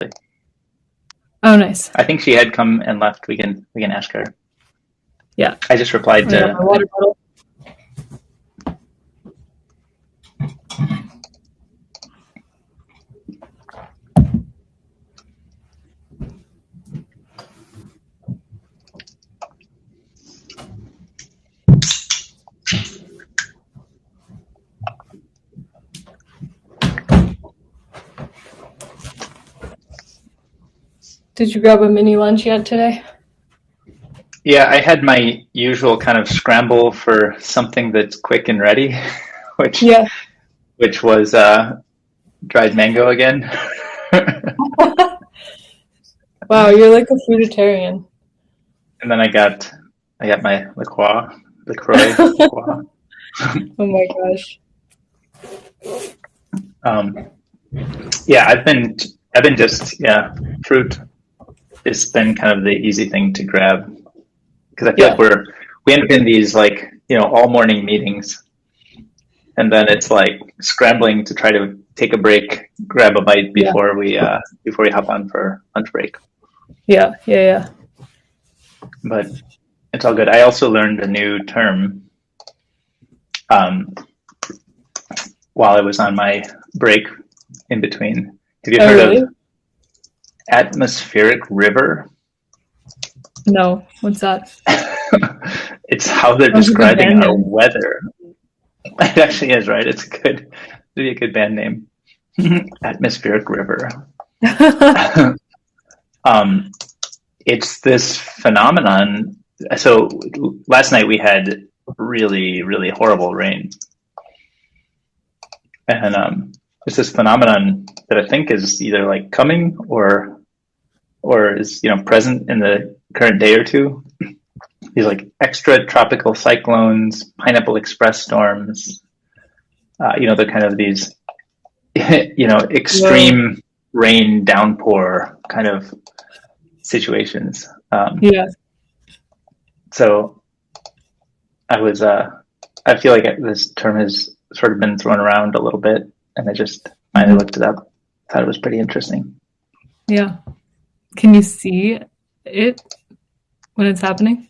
Oh, nice. I think she had come and left. We can ask her. Yeah. I just replied to. My water bottle. Did you grab a mini lunch yet today? Yeah, I had my usual kind of scramble for something that's quick and ready, which was dried mango again. Wow, you're like a fruitarian. And then I got my LaCroix. Oh my gosh. Yeah, I've been just fruit has been kind of the easy thing to grab because I feel like we end up in these like all morning meetings, and then it's like scrambling to try to take a break, grab a bite before we hop on for lunch break. Yeah. But it's all good. I also learned a new term while I was on my break in between. Have you heard of atmospheric river? No, what's that? It's how they're describing our weather. It actually is, right? It's maybe a good band name. Atmospheric river. It's this phenomenon. So last night we had really, really horrible rain. And it's this phenomenon that I think is either like coming or is present in the current day or two. These like extra tropical cyclones, pineapple express storms. They're kind of these extreme rain downpour kind of situations. So I feel like this term has sort of been thrown around a little bit, and I just finally looked it up. Thought it was pretty interesting. Yeah. Can you see it when it's happening?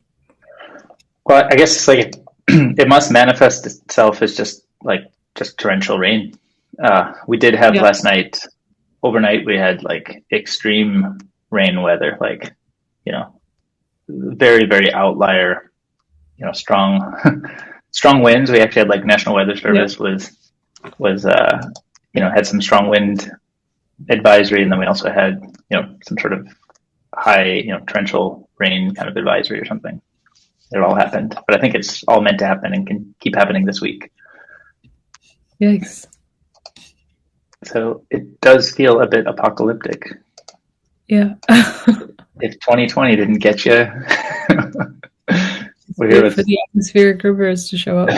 Well, I guess it's like it must manifest itself as just torrential rain. We did have last night, overnight, we had like extreme rain weather, like, very, very outlier, strong winds. We actually had like National Weather Service was had some strong wind advisory, and then we also had some sort of high torrential rain kind of advisory or something. It all happened, but I think it's all meant to happen and can keep happening this week. Yikes. So it does feel a bit apocalyptic. Yeah. If 2020 didn't get you, we're here for the atmospheric rivers to show up.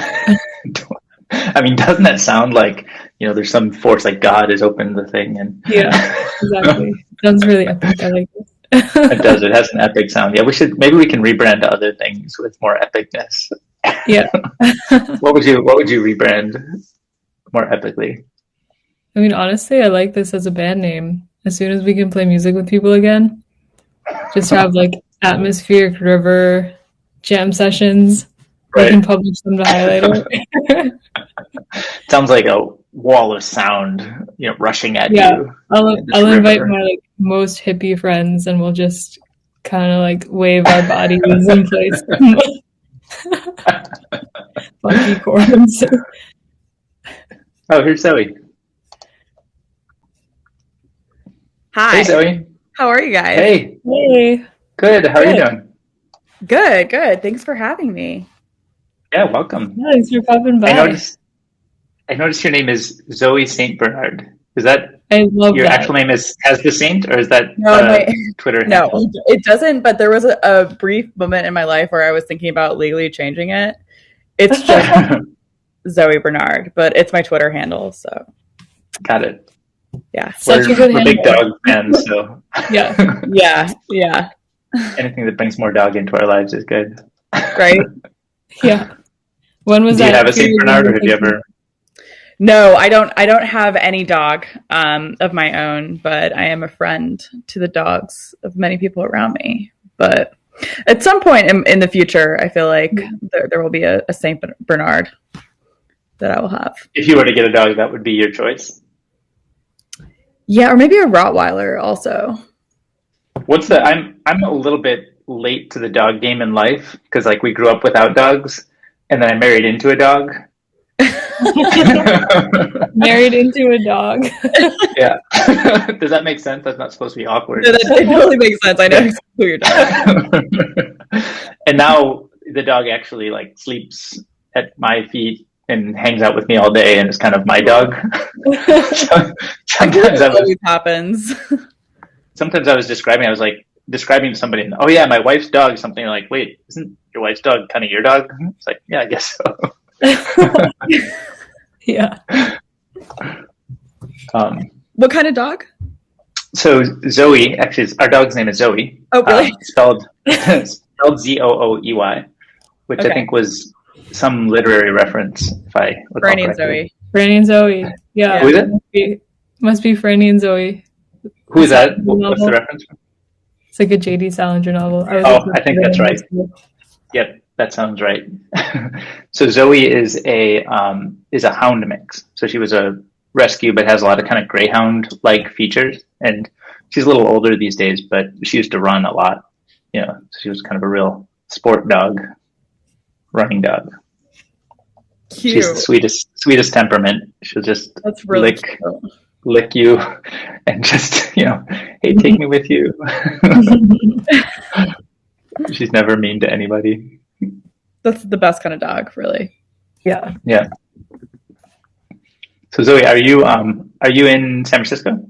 I mean, doesn't that sound like there's some force like God has opened the thing and exactly. Sounds really epic. I like it. It does. It has an epic sound. Yeah, maybe we can rebrand other things with more epicness. Yeah. What would you rebrand more epically? I mean, honestly, I like this as a band name. As soon as we can play music with people again, just have like atmospheric river jam sessions. Right. We can publish them to highlight it. Sounds like a wall of sound, rushing at you. I'll invite my most hippie friends, and we'll just kind of like wave our bodies in place. Funky chords. Oh, here's Zoe. Hi. Hey, Zoe. How are you guys? Hey. Good. How are you doing? Good. Thanks for having me. Yeah, welcome. Thanks for popping by. I noticed your name is Zoe St. Bernard. Is that your actual name has the saint, or is that Twitter handle? No, it doesn't, but there was a brief moment in my life where I was thinking about legally changing it. It's just Zoe Bernard, but it's my Twitter handle, so. Got it. Yeah. We're big dog fans, so. Yeah. Anything that brings more dog into our lives is good. Right? Yeah. When was that? Do you have a St. Bernard, or have you ever? No, I don't. I don't have any dog of my own, but I am a friend to the dogs of many people around me. But at some point in the future, I feel like there will be a Saint Bernard that I will have. If you were to get a dog, that would be your choice. Yeah, or maybe a Rottweiler also. I'm a little bit late to the dog game in life because like we grew up without dogs and then I married into a dog. Married into a dog. Yeah. Does that make sense? That's not supposed to be awkward. No, that totally makes sense. I know exactly who you're talking. And now the dog actually like sleeps at my feet and hangs out with me all day and is kind of my dog. Sometimes that always happens. Sometimes I was describing to somebody, and, oh yeah, my wife's dog, something like, wait, isn't your wife's dog kind of your dog? It's like, yeah, I guess so. Yeah. What kind of dog? So Zoe, actually, our dog's name is Zoe. Oh, really? Spelled Zooey, which I think was some literary reference. If I recall Franny and Zoe. Franny and Zoe. Yeah. Who is it? Must be Franny and Zoe. Who is that? What's the reference? It's like a J.D. Salinger novel. I think that's right. Yep, that sounds right. So Zoe is a hound mix. So she was a rescue, but has a lot of kind of greyhound-like features. And she's a little older these days, but she used to run a lot. You know, so she was kind of a real sport dog, running dog. Cute. She's the sweetest temperament. She'll just That's really lick you and just, hey, take me with you. She's never mean to anybody. That's the best kind of dog, really. Yeah. Yeah. So Zoe, are you in San Francisco?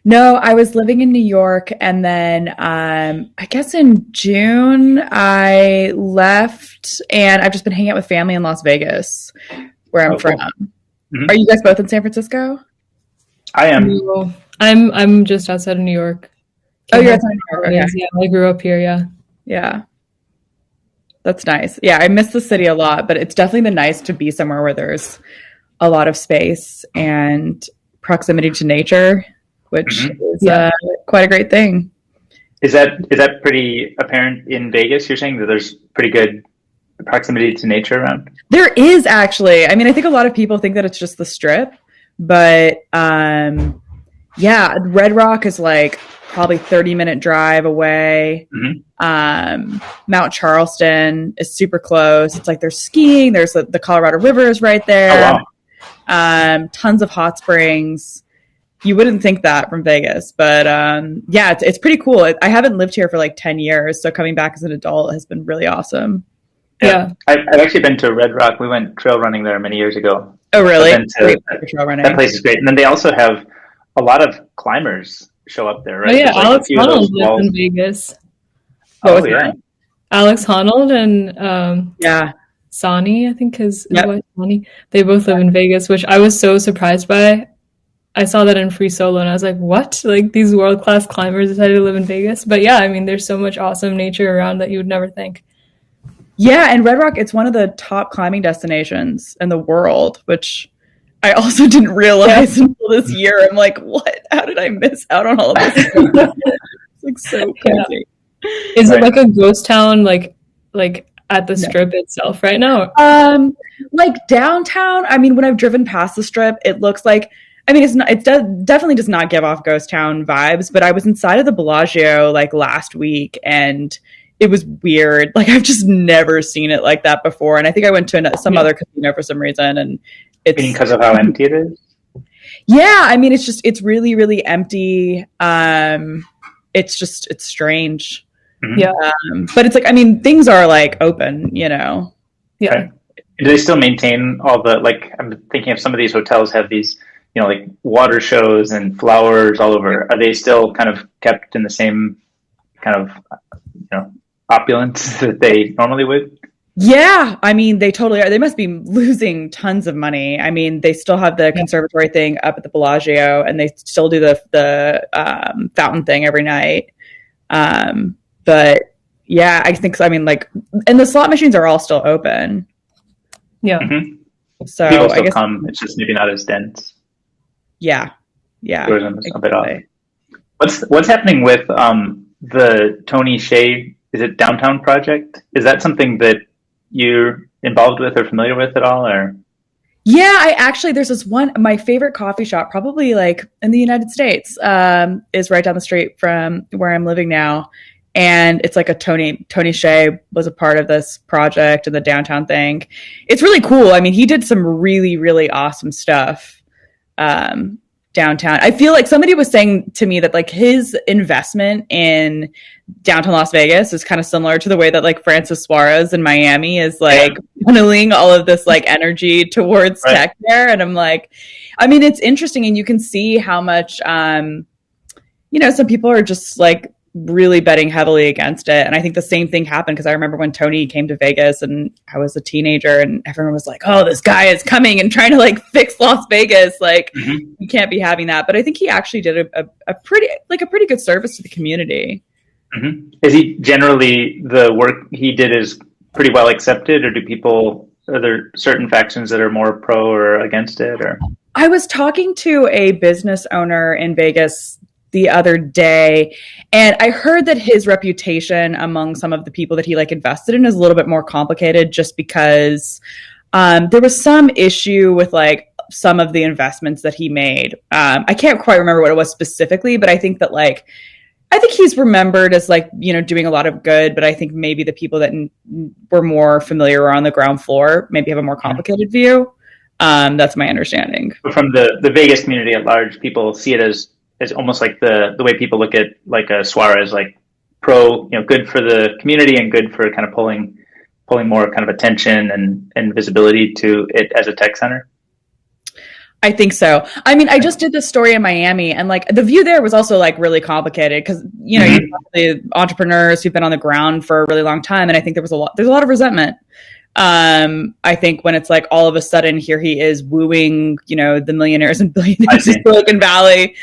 No, I was living in New York, and then I guess in June I left, and I've just been hanging out with family in Las Vegas, where I'm from. Mm-hmm. Are you guys both in San Francisco? I am. No, I'm just outside of New York. Oh, you're outside of New York. Okay. Yeah, I grew up here. Yeah. Yeah. That's nice. Yeah, I miss the city a lot, but it's definitely been nice to be somewhere where there's a lot of space and proximity to nature, which is quite a great thing. Is that pretty apparent in Vegas? You're saying that there's pretty good proximity to nature around? There is actually. I mean, I think a lot of people think that it's just the Strip, but Red Rock is like probably 30-minute drive away. Mm-hmm. Mount Charleston is super close. It's like there's skiing. There's the Colorado River is right there. Oh, wow. Tons of hot springs. You wouldn't think that from Vegas, but it's pretty cool. I haven't lived here for like 10 years, so coming back as an adult has been really awesome. Yeah. I've actually been to Red Rock. We went trail running there many years ago. Oh, really? Trail running. That place is great. And then they also have a lot of climbers show up there, right? Oh, yeah. Alex Honnold lives in Vegas. Yeah. Alex Honnold and Sonny, I think his wife Sonny. They both live in Vegas, which I was so surprised by. I saw that in Free Solo and I was like, what? Like these world-class climbers decided to live in Vegas? But yeah, I mean, there's so much awesome nature around that you would never think. Yeah, and Red Rock, it's one of the top climbing destinations in the world, which I also didn't realize until this year. I'm like, what? How did I miss out on all of this? It's like so crazy. Is it like a ghost town, like at the Strip itself right now? Like downtown. I mean, when I've driven past the Strip, it looks like. I mean, definitely does not give off ghost town vibes. But I was inside of the Bellagio like last week, and it was weird. Like I've just never seen it like that before. And I think I went to some other casino for some reason, and it's because of how empty it is. Yeah, I mean, it's really, really empty. It's strange. Mm-hmm. Yeah, but it's like, I mean, things are like open, Yeah. Okay. Do they still maintain all the I'm thinking of some of these hotels have these, like water shows and flowers all over. Are they still kind of kept in the same kind of, opulence that they normally would? Yeah, I mean, they totally are. They must be losing tons of money. I mean, they still have the conservatory thing up at the Bellagio, and they still do the fountain thing every night. But yeah, I think so. I mean, and the slot machines are all still open. Yeah. Mm-hmm. So People I still guess, come. It's just maybe not as dense. yeah, Tourism is a bit off. exactly. What's happening with the Tony Shea? Is it Downtown Project? Is that something that you're involved with or familiar with at all? Or Yeah, I actually, there's this one, my favorite coffee shop, probably like in the United States, is right down the street from where I'm living now. And it's like Tony Shea was a part of this project and the downtown thing. It's really cool. I mean, he did some really, really awesome stuff. Um, Downtown. I feel like somebody was saying to me that like his investment in downtown Las Vegas is kind of similar to the way that like Francis Suarez in Miami is like funneling all of this like energy towards Right. tech there. And I'm like, I mean, it's interesting, and you can see how much some people are just like really betting heavily against it. And I think the same thing happened because I remember when Tony came to Vegas and I was a teenager and everyone was like, oh, this guy is coming and trying to like fix Las Vegas. Like, you can't be having that. But I think he actually did a pretty good service to the community. Is he generally, the work he did is pretty well accepted, or are there certain factions that are more pro or against it? Or I was talking to a business owner in Vegas the other day, and I heard that his reputation among some of the people that he like invested in is a little bit more complicated just because there was some issue with like some of the investments that he made. I can't quite remember what it was specifically, but I think he's remembered as like, doing a lot of good, but I think maybe the people that were more familiar or on the ground floor maybe have a more complicated view. That's my understanding. from the Vegas community at large, people see it as almost like the way people look at like a Suarez, like pro, good for the community and good for kind of pulling more kind of attention and visibility to it as a tech center. I think so. I mean, I just did this story in Miami, and like the view there was also like really complicated because you have the entrepreneurs who've been on the ground for a really long time, and I think there's a lot of resentment. I think when it's like all of a sudden here he is wooing, the millionaires and billionaires of Silicon Valley.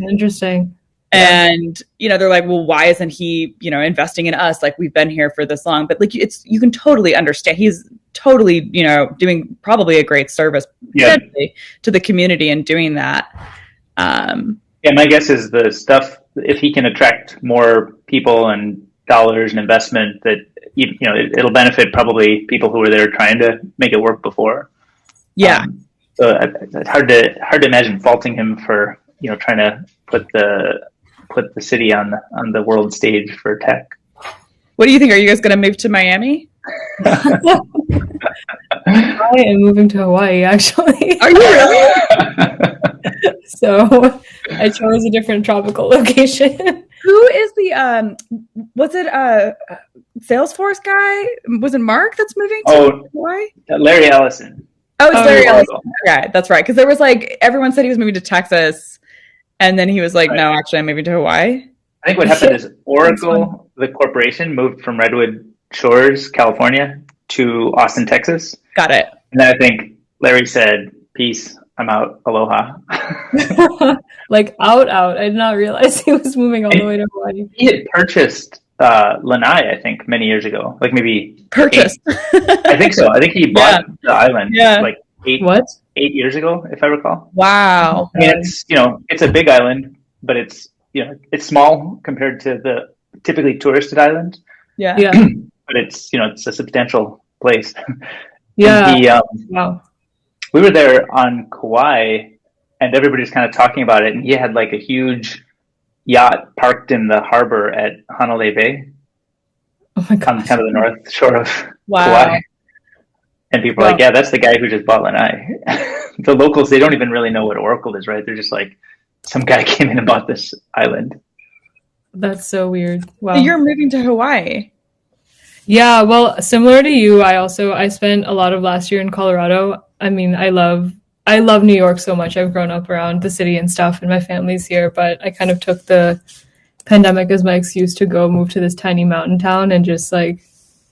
Interesting. And they're like, well, why isn't he investing in us? Like, we've been here for this long. But like, you can totally understand, he's totally doing probably a great service to the community and doing that. My guess is the stuff, if he can attract more people and dollars and investment, that it'll benefit probably people who were there trying to make it work before. So it's hard to imagine faulting him for trying to put the city on the world stage for tech. What do you think? Are you guys going to move to Miami? I am moving to Hawaii, actually. Are you really? So I chose a different tropical location. Who is the was it Salesforce guy? Was it Mark that's moving to Hawaii? Larry Ellison. Oh, it's Larry Ellison. Okay, that's right. Because there was like everyone said he was moving to Texas, and then he was like, "No, actually, I'm moving to Hawaii." I think what happened is Oracle, the corporation, moved from Redwood Shores, California, to Austin, Texas. Got it. And then I think Larry said, "Peace, I'm out. Aloha." Like out. I did not realize he was moving all the way to Hawaii. He had purchased Lanai, I think, many years ago. Like maybe purchased. I think so. I think he bought the island like 8 years ago, if I recall. Wow. I mean, it's it's a big island, but it's it's small compared to the typically touristed island. Yeah. But it's it's a substantial place. Yeah. Wow. We were there on Kauai, and everybody's kind of talking about it. And he had like a huge yacht parked in the harbor at Hanalei Bay. Oh my God. On kind of the north shore of Wow. Kauai. And people are like, yeah, that's the guy who just bought Lanai. The locals, they don't even really know what Oracle is, right? They're just like, some guy came in and bought this island. That's so weird. Wow. You're moving to Hawaii. Yeah, well, similar to you, I spent a lot of last year in Colorado. I mean, I love New York so much. I've grown up around the city and stuff, and my family's here, but I kind of took the pandemic as my excuse to go move to this tiny mountain town and just like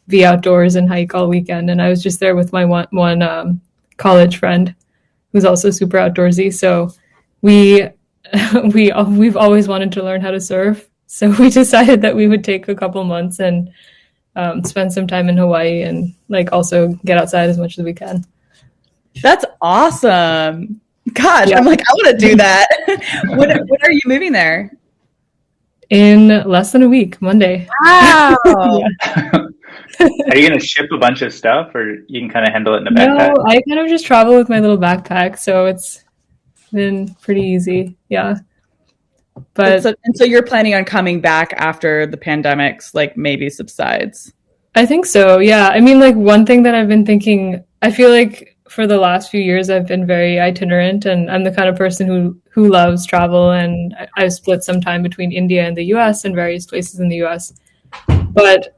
be outdoors and hike all weekend. And I was just there with my one college friend who's also super outdoorsy. So we've always wanted to learn how to surf. So we decided that we would take a couple months and spend some time in Hawaii and like also get outside as much as we can. That's awesome. Gosh, Yeah. I'm like, I want to do that. When are you moving there? In less than a week, Monday. Wow. Are you going to ship a bunch of stuff, or you can kind of handle it in a No, backpack? I kind of just travel with my little backpack, so it's been pretty easy. Yeah. But And so you're planning on coming back after the pandemic's like maybe subsides. I think so. Yeah. I mean, like one thing that I've been thinking, I feel like for the last few years I've been very itinerant, and I'm the kind of person who loves travel, and I've split some time between India and the US and various places in the US. But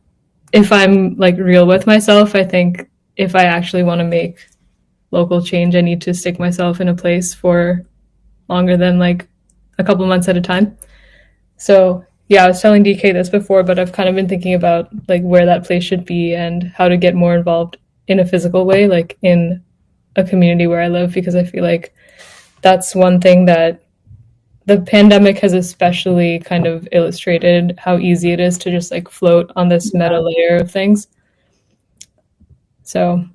if I'm like real with myself, I think if I actually want to make local change, I need to stick myself in a place for longer than like a couple months at a time. So yeah, I was telling DK this before, but I've kind of been thinking about like where that place should be and how to get more involved in a physical way, like in a community where I live, because I feel like that's one thing that the pandemic has especially kind of illustrated how easy it is to just like float on this meta layer of things. So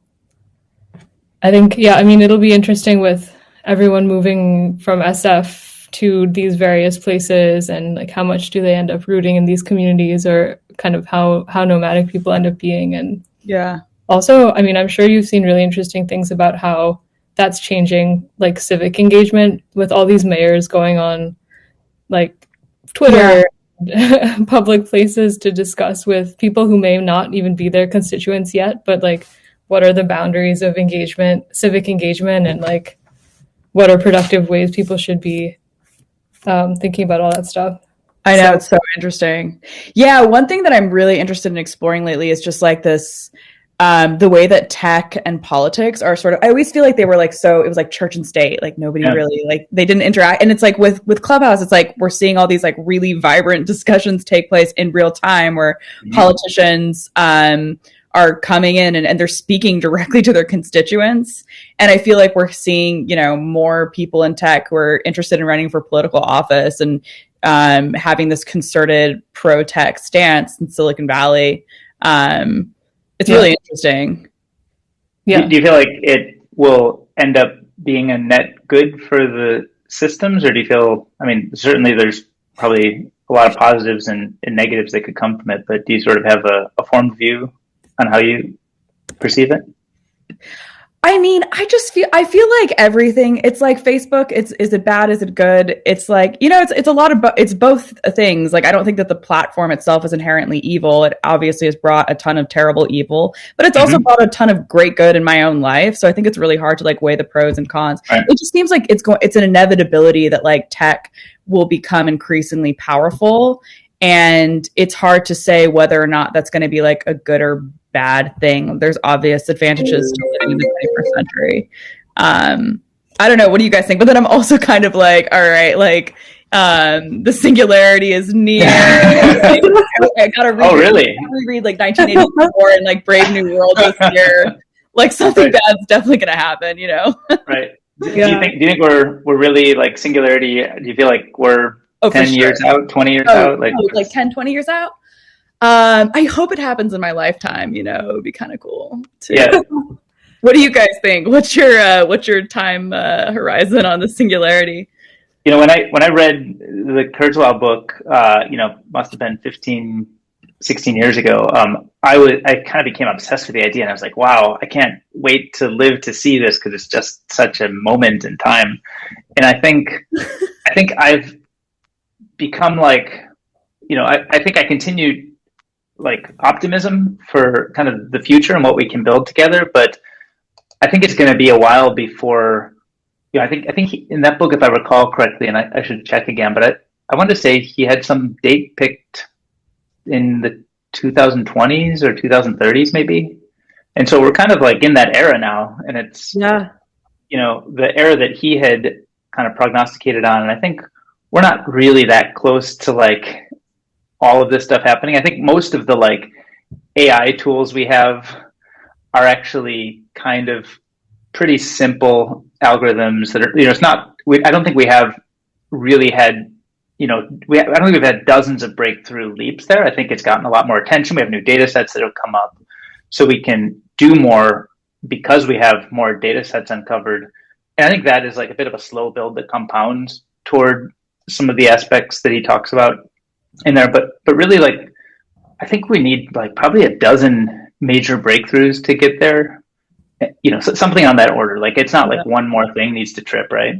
I think, yeah, I mean, it'll be interesting with everyone moving from SF to these various places, and like how much do they end up rooting in these communities, or kind of how nomadic people end up being. And yeah, also, I mean, I'm sure you've seen really interesting things about how that's changing like civic engagement with all these mayors going on like Twitter, public places to discuss with people who may not even be their constituents yet, but like what are the boundaries of engagement, civic engagement, and like what are productive ways people should be thinking about all that stuff. I know, it's so interesting. Yeah, one thing that I'm really interested in exploring lately is just like this, the way that tech and politics are sort of. I always feel like they were like so. It was like church and state. Like nobody really like they didn't interact. And it's like with Clubhouse, it's like we're seeing all these like really vibrant discussions take place in real time, where politicians are coming in and they're speaking directly to their constituents. And I feel like we're seeing, more people in tech who are interested in running for political office and having this concerted pro-tech stance in Silicon Valley. It's really interesting. Yeah. Do you feel like it will end up being a net good for the systems, or do you feel, I mean, certainly there's probably a lot of positives and negatives that could come from it, but do you sort of have a formed view on how you perceive it? I mean, I feel like everything, it's like Facebook, is it bad? Is it good? It's like, it's a lot of, it's both things. Like, I don't think that the platform itself is inherently evil. It obviously has brought a ton of terrible evil, but it's also brought a ton of great good in my own life. So I think it's really hard to like weigh the pros and cons. Right. It just seems like it's an inevitability that like tech will become increasingly powerful. And it's hard to say whether or not that's going to be like a good or bad thing. There's obvious advantages to living in the 21st century. I don't know. What do you guys think? But then I'm also kind of like, all right, like the singularity is near. Like, I gotta read. Oh, really? I gotta read like 1984 and like Brave New World this year. Like something bad's definitely gonna happen, Right. Do you think we're really like singularity? Do you feel like we're 10 years out, 20 years out? Like 10, 20 years out? I hope it happens in my lifetime, it would be kind of cool too. Yeah. What do you guys think? What's your time horizon on the singularity? When I read the Kurzweil book, must have been 15, 16 years ago, I kind of became obsessed with the idea, and I was like, wow, I can't wait to live to see this, because it's just such a moment in time. And I think I've become like, I think I continue like optimism for kind of the future and what we can build together, but I think it's going to be a while before. I think in that book, if I recall correctly, and I should check again, but I want to say he had some date picked in the 2020s or 2030s maybe, and so we're kind of like in that era now, and it's the era that he had kind of prognosticated on, and I think we're not really that close to like all of this stuff happening. I think most of the like AI tools we have are actually kind of pretty simple algorithms that are, it's not, I don't think we have really had, I don't think we've had dozens of breakthrough leaps there. I think it's gotten a lot more attention. We have new data sets that have come up, so we can do more because we have more data sets uncovered. And I think that is like a bit of a slow build that compounds toward some of the aspects that he talks about in there. But really, like, I think we need like probably a dozen major breakthroughs to get there. You know, something on that order. Like, it's not like one more thing needs to trip, right?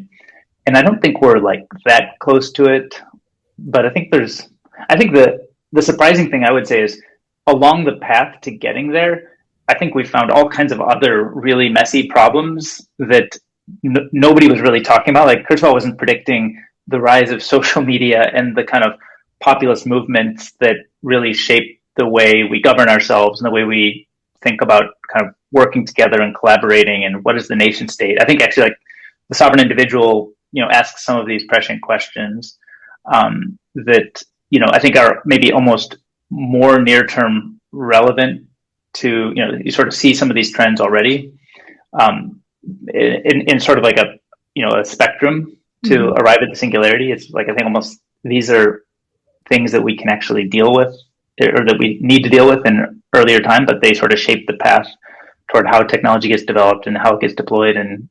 And I don't think we're like that close to it. But I think the surprising thing I would say is along the path to getting there, I think we found all kinds of other really messy problems that nobody was really talking about. Like, Kurzweil wasn't predicting the rise of social media and the kind of populist movements that really shape the way we govern ourselves and the way we think about kind of working together and collaborating and what is the nation state. I think actually, like, the sovereign individual, you know, asks some of these prescient questions that, you know, I think are maybe almost more near-term relevant to, you know, you sort of see some of these trends already in sort of like a, you know, a spectrum to arrive at the singularity. It's like, I think almost these are things that we can actually deal with, or that we need to deal with in earlier time, but they sort of shape the path toward how technology gets developed and how it gets deployed and,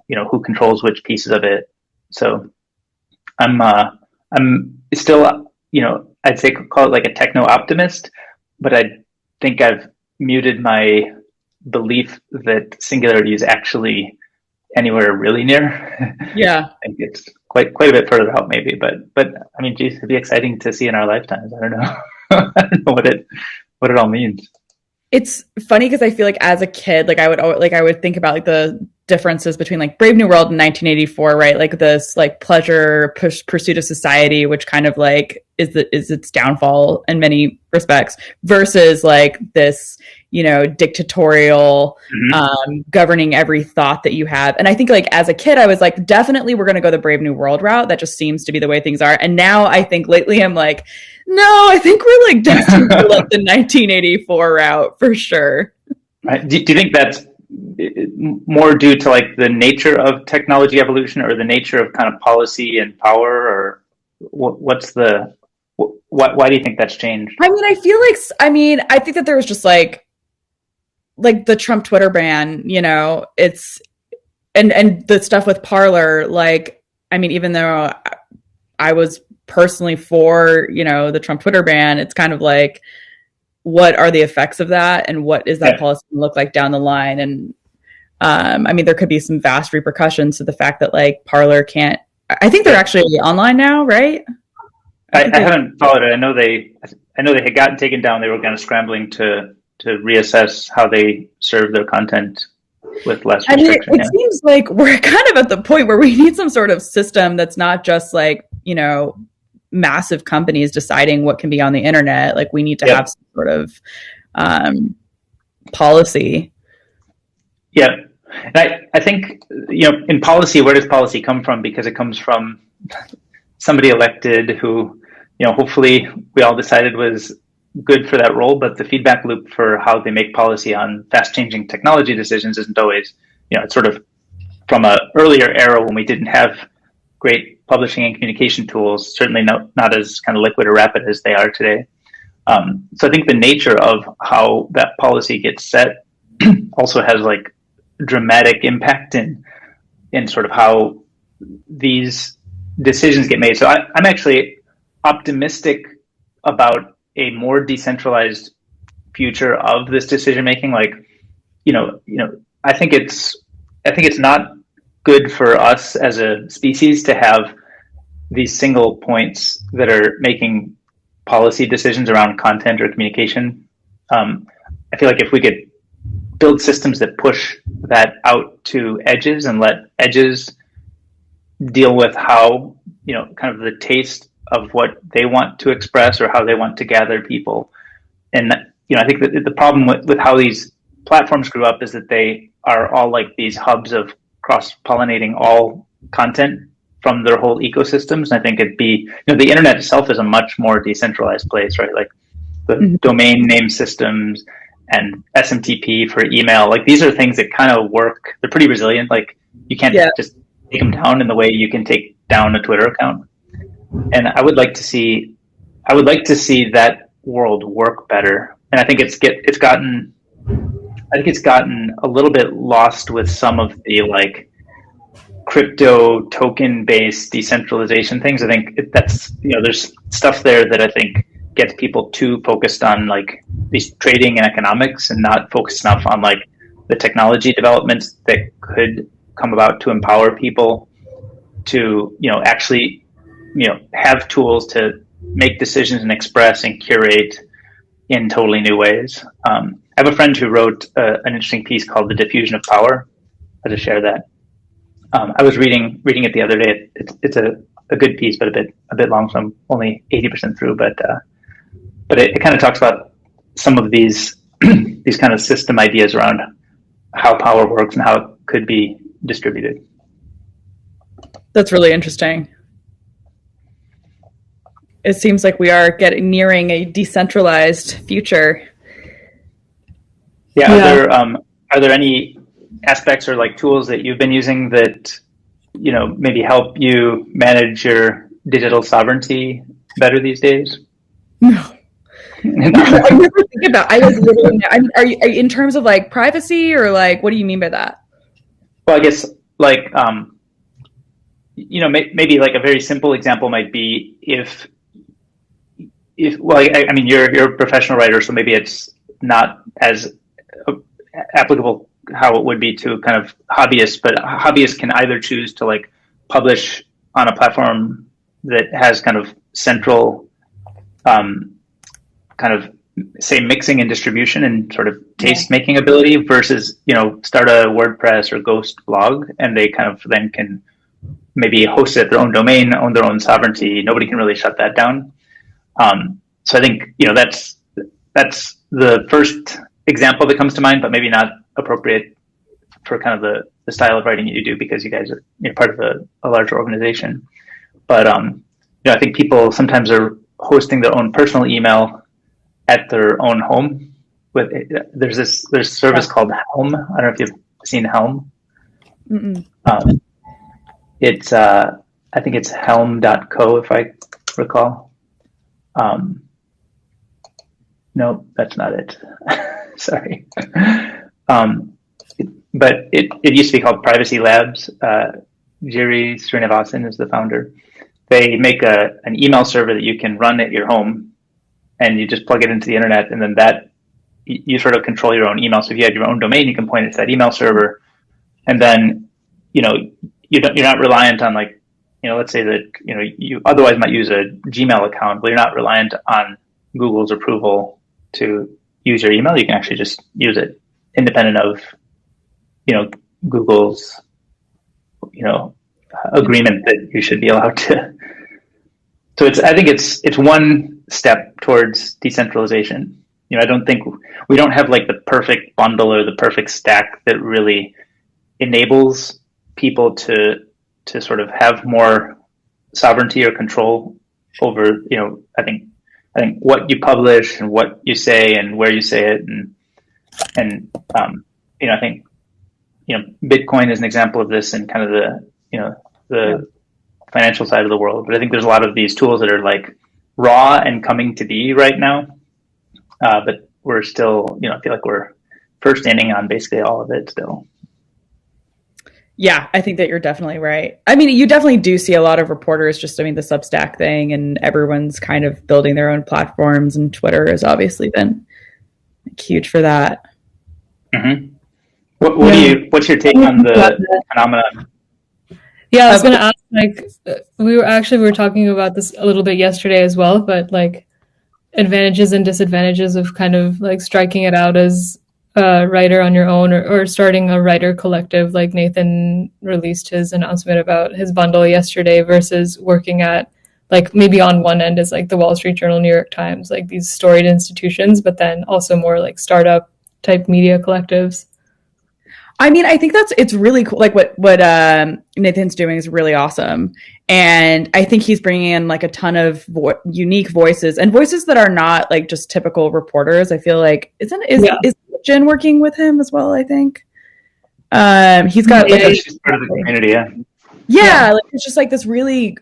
you know, who controls which pieces of it. So I'm still, you know, I'd say call it like a techno optimist, but I think I've muted my belief that singularity is actually anywhere really near. Yeah. I think it's quite a bit further out maybe, but I mean, geez, it'd be exciting to see in our lifetimes. I don't know. I don't know what it all means. It's funny because I feel like as a kid, like I would think about like the differences between like Brave New World in 1984, right? Like this like pleasure pursuit of society, which kind of like is its downfall in many respects, versus like this, you know, dictatorial governing every thought that you have. And I think like as a kid, I was like, definitely we're going to go the Brave New World route. That just seems to be the way things are. And now I think lately I'm like, no, I think we're like destined for like the 1984 route for sure. Right. Do you think that's more due to like the nature of technology evolution or the nature of kind of policy and power, or why do you think that's changed? I mean, I think that there was just like the Trump Twitter ban, you know, it's and the stuff with Parler, like, I mean, even though I was personally for, you know, the Trump Twitter ban, it's kind of like, what are the effects of that and what is that policy going to look like down the line? And I mean, there could be some vast repercussions to the fact that like Parler can't, I think they're actually online now, right? I haven't followed it. I know they had gotten taken down. They were kind of scrambling to reassess how they serve their content with less restriction. It seems like we're kind of at the point where we need some sort of system that's not just like, you know, massive companies deciding what can be on the internet. Like, we need to have some sort of policy. Yeah. And I think, you know, in policy, where does policy come from? Because it comes from somebody elected who, you know, hopefully we all decided was good for that role, but the feedback loop for how they make policy on fast changing technology decisions isn't always, you know, it's sort of from an earlier era when we didn't have great publishing and communication tools, certainly not as kind of liquid or rapid as they are today. So I think the nature of how that policy gets set also has like dramatic impact in sort of how these decisions get made. So I'm actually optimistic about a more decentralized future of this decision making. Like, you know, I think it's not good for us as a species to have these single points that are making policy decisions around content or communication. I feel like if we could build systems that push that out to edges and let edges deal with how, you know, kind of the taste of what they want to express or how they want to gather people. And, you know, I think that the problem with how these platforms grew up is that they are all like these hubs of cross-pollinating all content from their whole ecosystems. And I think it'd be, you know, the internet itself is a much more decentralized place, right? Like the domain name systems and SMTP for email, like these are things that kind of work. They're pretty resilient. Like you can't just take them down in the way you can take down a Twitter account. And I would like to see that world work better. And I think it's gotten I think it's gotten a little bit lost with some of the like crypto token based decentralization things. I think that's, there's stuff there that I think gets people too focused on like these trading and economics and not focused enough on like the technology developments that could come about to empower people to, actually, have tools to make decisions and express and curate in totally new ways. I have a friend who wrote an interesting piece called "The Diffusion of Power." I'll just share that. I was reading it the other day. It's a good piece, but a bit long, so I'm only 80% through. But it kind of talks about some of these these kind of system ideas around how power works and how it could be distributed. That's really interesting. It seems like we are nearing a decentralized future. Yeah. Are there any aspects or like tools that you've been using that, maybe help you manage your digital sovereignty better these days? No. I never think about. I was literally. Are you in terms of like privacy or like what do you mean by that? Well, I guess like maybe like a very simple example might be if I mean you're a professional writer, so maybe it's not as applicable how it would be to kind of hobbyists, but hobbyists can either choose to like publish on a platform that has kind of central kind of say mixing and distribution and sort of taste making ability versus, start a WordPress or Ghost blog, and they kind of then can maybe host it at their own domain, own their own sovereignty. Nobody can really shut that down. So I think, that's the first example that comes to mind, but maybe not appropriate for kind of the style of writing you do because you guys are part of a larger organization. But, I think people sometimes are hosting their own personal email at their own home. There's a service called Helm. I don't know if you've seen Helm. It's I think it's helm.co if I recall. No, that's not it. Sorry. But it used to be called Privacy Labs. Jiri Srinivasan is the founder. They make an email server that you can run at your home, and you just plug it into the internet, and then that you sort of control your own email. So if you had your own domain, you can point it to that email server, and then you're not reliant on like let's say that you otherwise might use a Gmail account, but you're not reliant on Google's approval to use your email. You can actually just use it independent of Google's agreement that you should be allowed to. So I think it's one step towards decentralization. I don't think we don't have like the perfect bundle or the perfect stack that really enables people to sort of have more sovereignty or control over, I think what you publish and what you say and where you say it. And I think, Bitcoin is an example of this in kind of the financial side of the world. But I think there's a lot of these tools that are like raw and coming to be right now. But we're still, I feel like we're first inning on basically all of it still. Yeah, I think that you're definitely right. I mean, you definitely do see a lot of reporters the Substack thing, and everyone's kind of building their own platforms, and Twitter has obviously been huge for that. Mm-hmm. What's your take on the phenomenon? Yeah, I was going to ask, like, we were talking about this a little bit yesterday as well, but like advantages and disadvantages of kind of like striking it out as a writer on your own or starting a writer collective, like Nathan released his announcement about his bundle yesterday, versus working at like maybe on one end is like the Wall Street Journal, New York Times, like these storied institutions, but then also more like startup type media collectives. I mean, I think it's really cool. Like what Nathan's doing is really awesome. And I think he's bringing in like a ton of unique voices and voices that are not like just typical reporters. I feel like is Jen working with him as well? I think he's got she's part of the community. Yeah, like it's just like this really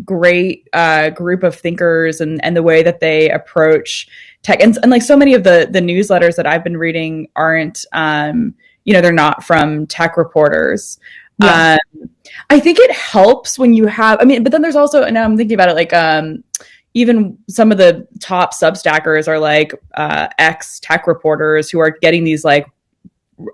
great group of thinkers, and the way that they approach tech, and like so many of the newsletters that I've been reading aren't they're not from tech reporters. I think it helps when you have, but then there's also, and now I'm thinking about it, like even some of the top Substackers are like ex tech reporters who are getting these like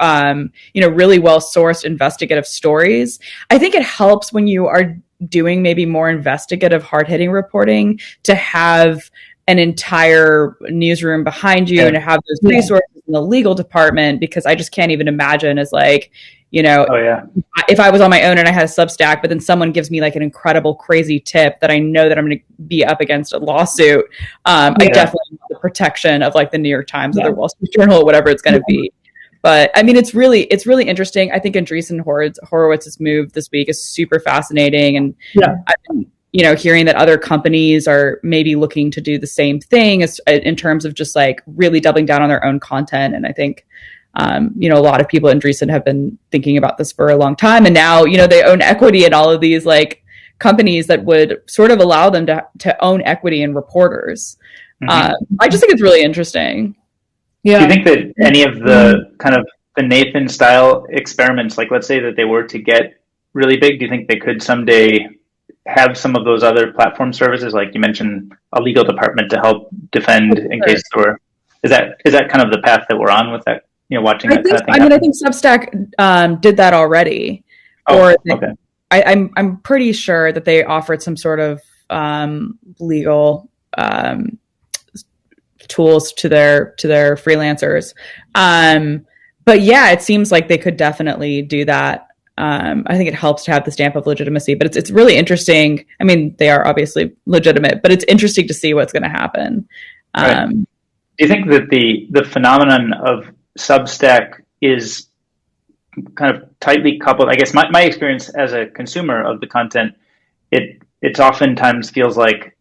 really well sourced investigative stories. I think it helps when you are doing maybe more investigative, hard hitting reporting to have an entire newsroom behind you and to have those resources in the legal department, because I just can't even imagine as like, if I was on my own and I had a Substack, but then someone gives me like an incredible, crazy tip that I know that I'm going to be up against a lawsuit. I definitely want the protection of like the New York Times or the Wall Street Journal or whatever it's going to be. But I mean, it's really interesting. I think Andreessen Horowitz's move this week is super fascinating. And I've been, hearing that other companies are maybe looking to do the same thing in terms of just like really doubling down on their own content. And I think, a lot of people at Andreessen have been thinking about this for a long time. And now, they own equity in all of these like companies that would sort of allow them to own equity in reporters. I just think it's really interesting. Yeah. Do you think that any of the kind of the Nathan style experiments, like let's say that they were to get really big, do you think they could someday have some of those other platform services, like you mentioned, a legal department to help defend in case there were? Is that kind of the path that we're on with that? Watching that kind of thing. I think Substack did that already. Okay. I'm pretty sure that they offered some sort of legal tools to their freelancers. But yeah, it seems like they could definitely do that. I think it helps to have the stamp of legitimacy, but it's really interesting. I mean, they are obviously legitimate, but it's interesting to see what's going to happen. Right. Do you think that the phenomenon of Substack is kind of tightly coupled? I guess my experience as a consumer of the content, it's oftentimes feels like,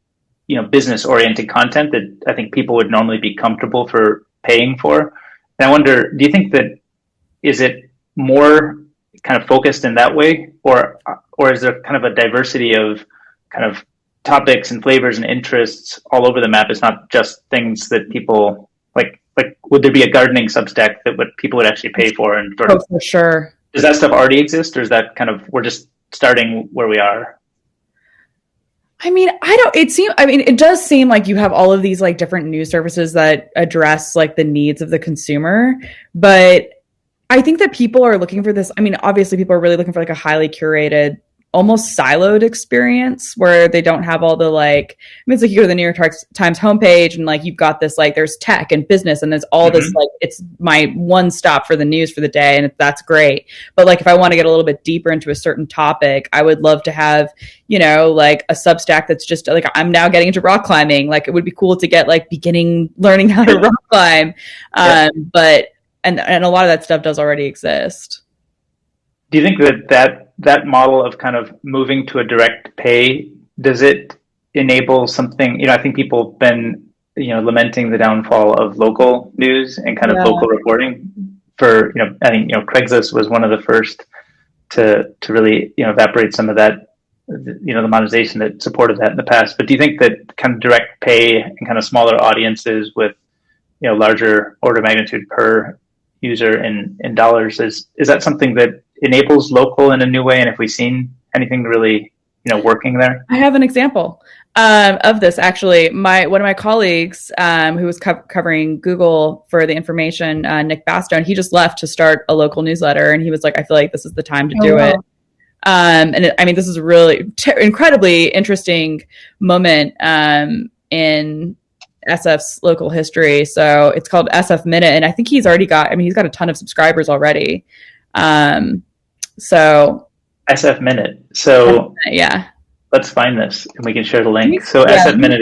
business oriented content that I think people would normally be comfortable for paying for. And I wonder, do you think that is it more kind of focused in that way, or is there kind of a diversity of kind of topics and flavors and interests all over the map? It's not just things that people like would there be a gardening Substack that people would actually pay for? And sort of, for sure. Does that stuff already exist, or is that kind of we're just starting where we are? I mean, it does seem like you have all of these like different news services that address like the needs of the consumer, but I think that people are looking for this. I mean, obviously people are really looking for like a highly curated, almost siloed experience where they don't have all the like, it's like you go to the New York Times homepage and like you've got this like there's tech and business and there's all this like it's my one stop for the news for the day, and that's great. But like if I want to get a little bit deeper into a certain topic, I would love to have like a Substack that's just like I'm now getting into rock climbing. Like it would be cool to get like learning how to rock climb, but and a lot of that stuff does already exist. Do you think that model of kind of moving to a direct pay, does it enable something? I think people have been, lamenting the downfall of local news and kind of local reporting for, I think, Craigslist was one of the first to really, evaporate some of that, the monetization that supported that in the past. But do you think that kind of direct pay and kind of smaller audiences with, larger order magnitude per user in dollars, is that something that enables local in a new way? And if we've seen anything really, working there? I have an example of this actually. One of my colleagues who was covering Google for the information, Nick Bastone, he just left to start a local newsletter, and he was like, I feel like this is the time to do it. This is a really incredibly interesting moment in SF's local history. So it's called SF Minute, and I think he's got a ton of subscribers already. So SF Minute. So yeah, let's find this and we can share the link. So SF Minute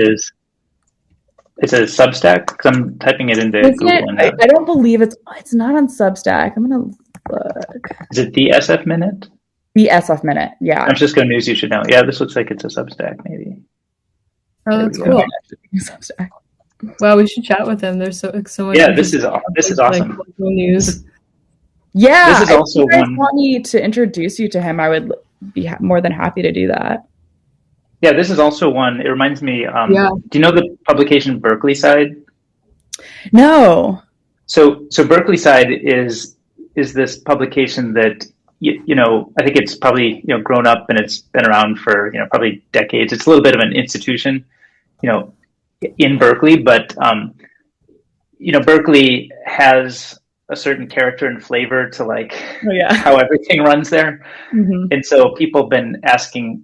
it's a Substack, because I'm typing it into Google. I don't believe it's not on Substack. I'm gonna look. Is it the SF Minute? The SF Minute, yeah. I'm just going to News You Should Know. Yeah, this looks like it's a Substack, maybe. Oh, that's cool. Substack. Wow, we should chat with him. There's so much. Yeah, this is awesome. Like, news. Yeah, this is also if you guys want me to introduce you to him, I would be more than happy to do that. Yeah, this is also one. It reminds me. Do you know the publication Berkeley Side? No. So Berkeley Side is this publication that I think it's probably grown up and it's been around for probably decades. It's a little bit of an institution, in Berkeley, but Berkeley has a certain character and flavor to how everything runs there. Mm-hmm. And so people have been asking,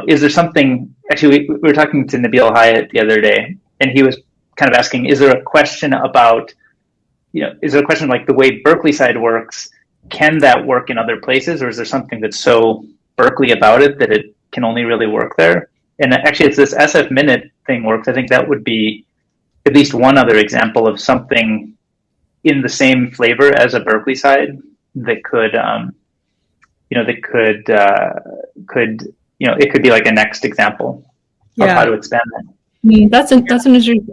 is there something, actually we were talking to Nabil Hyatt the other day, and he was kind of asking, is there a question about, is there a question like the way Berkeley Side works, can that work in other places, or is there something that's so Berkeley about it that it can only really work there? And actually, it's this SF Minute thing works. I think that would be at least one other example of something in the same flavor as a Berkeley Side that could, it could be like a next example of how to expand that. That's an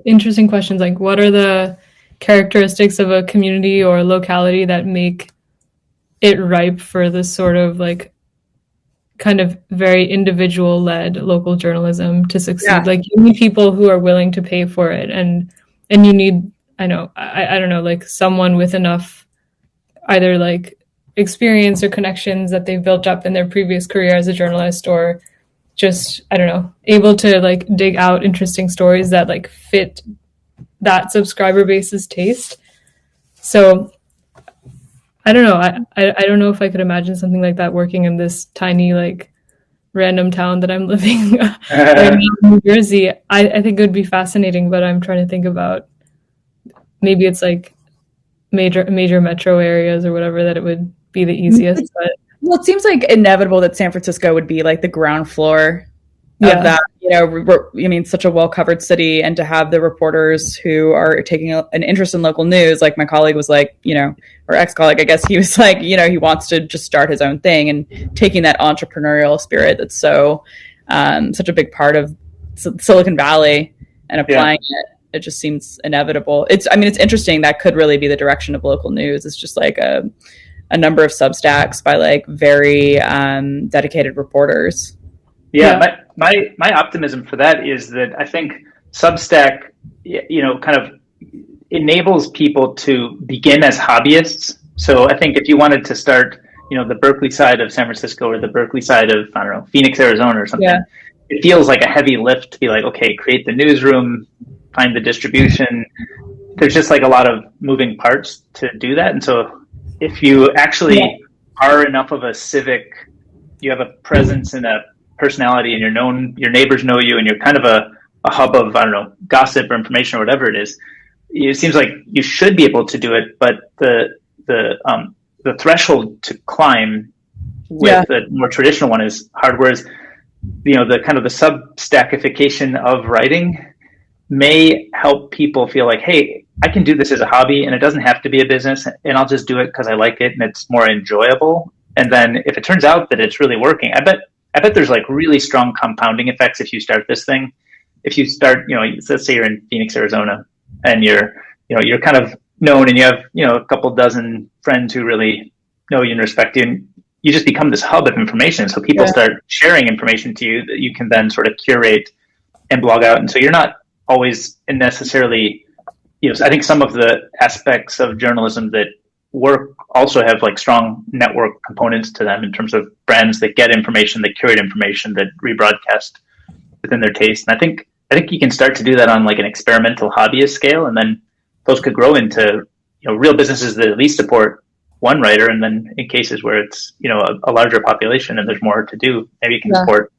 interesting question. Like, what are the characteristics of a community or locality that make it ripe for this sort of like kind of very individual led local journalism to succeed? Yeah. Like, you need people who are willing to pay for it, and you need, I don't know, like someone with enough either like experience or connections that they've built up in their previous career as a journalist, or just, I don't know, able to like dig out interesting stories that like fit that subscriber base's taste. So I don't know. I don't know if I could imagine something like that working in this tiny, like, random town that I'm living right now in New Jersey. I think it would be fascinating, but I'm trying to think about maybe it's like major metro areas or whatever that it would be the easiest. But well, it seems like inevitable that San Francisco would be like the ground floor of that. Such a well-covered city, and to have the reporters who are taking an interest in local news, like my colleague was like, or ex-colleague, I guess, he was like, he wants to just start his own thing, and taking that entrepreneurial spirit that's so such a big part of Silicon Valley and applying it just seems inevitable. It's interesting. That could really be the direction of local news. It's just like a number of Substacks by like very dedicated reporters. Yeah. My optimism for that is that I think Substack, kind of enables people to begin as hobbyists. So I think if you wanted to start, the Berkeley Side of San Francisco or the Berkeley Side of, I don't know, Phoenix, Arizona or something, it feels like a heavy lift to be like, okay, create the newsroom, find the distribution. There's just like a lot of moving parts to do that. And so if you actually are enough of a civic, you have a presence and a personality, and you're known, your neighbors know you, and you're kind of a hub of, I don't know, gossip or information or whatever it is, it seems like you should be able to do it. But the threshold to climb with the more traditional one is hard. Whereas, the kind of the Substackification of writing may help people feel like, hey, I can do this as a hobby, and it doesn't have to be a business, and I'll just do it because I like it and it's more enjoyable. And then if it turns out that it's really working, I bet there's like really strong compounding effects if you start this thing. If you start, let's say you're in Phoenix, Arizona, and you're kind of known, and you have, a couple dozen friends who really know you and respect you, and you just become this hub of information. So people start sharing information to you that you can then sort of curate and blog out. And so you're not always necessarily, I think some of the aspects of journalism that work also have like strong network components to them in terms of brands that get information, that curate information, that rebroadcast within their taste. And I think you can start to do that on like an experimental hobbyist scale, and then those could grow into real businesses that at least support one writer. And then in cases where it's a larger population and there's more to do, maybe you can support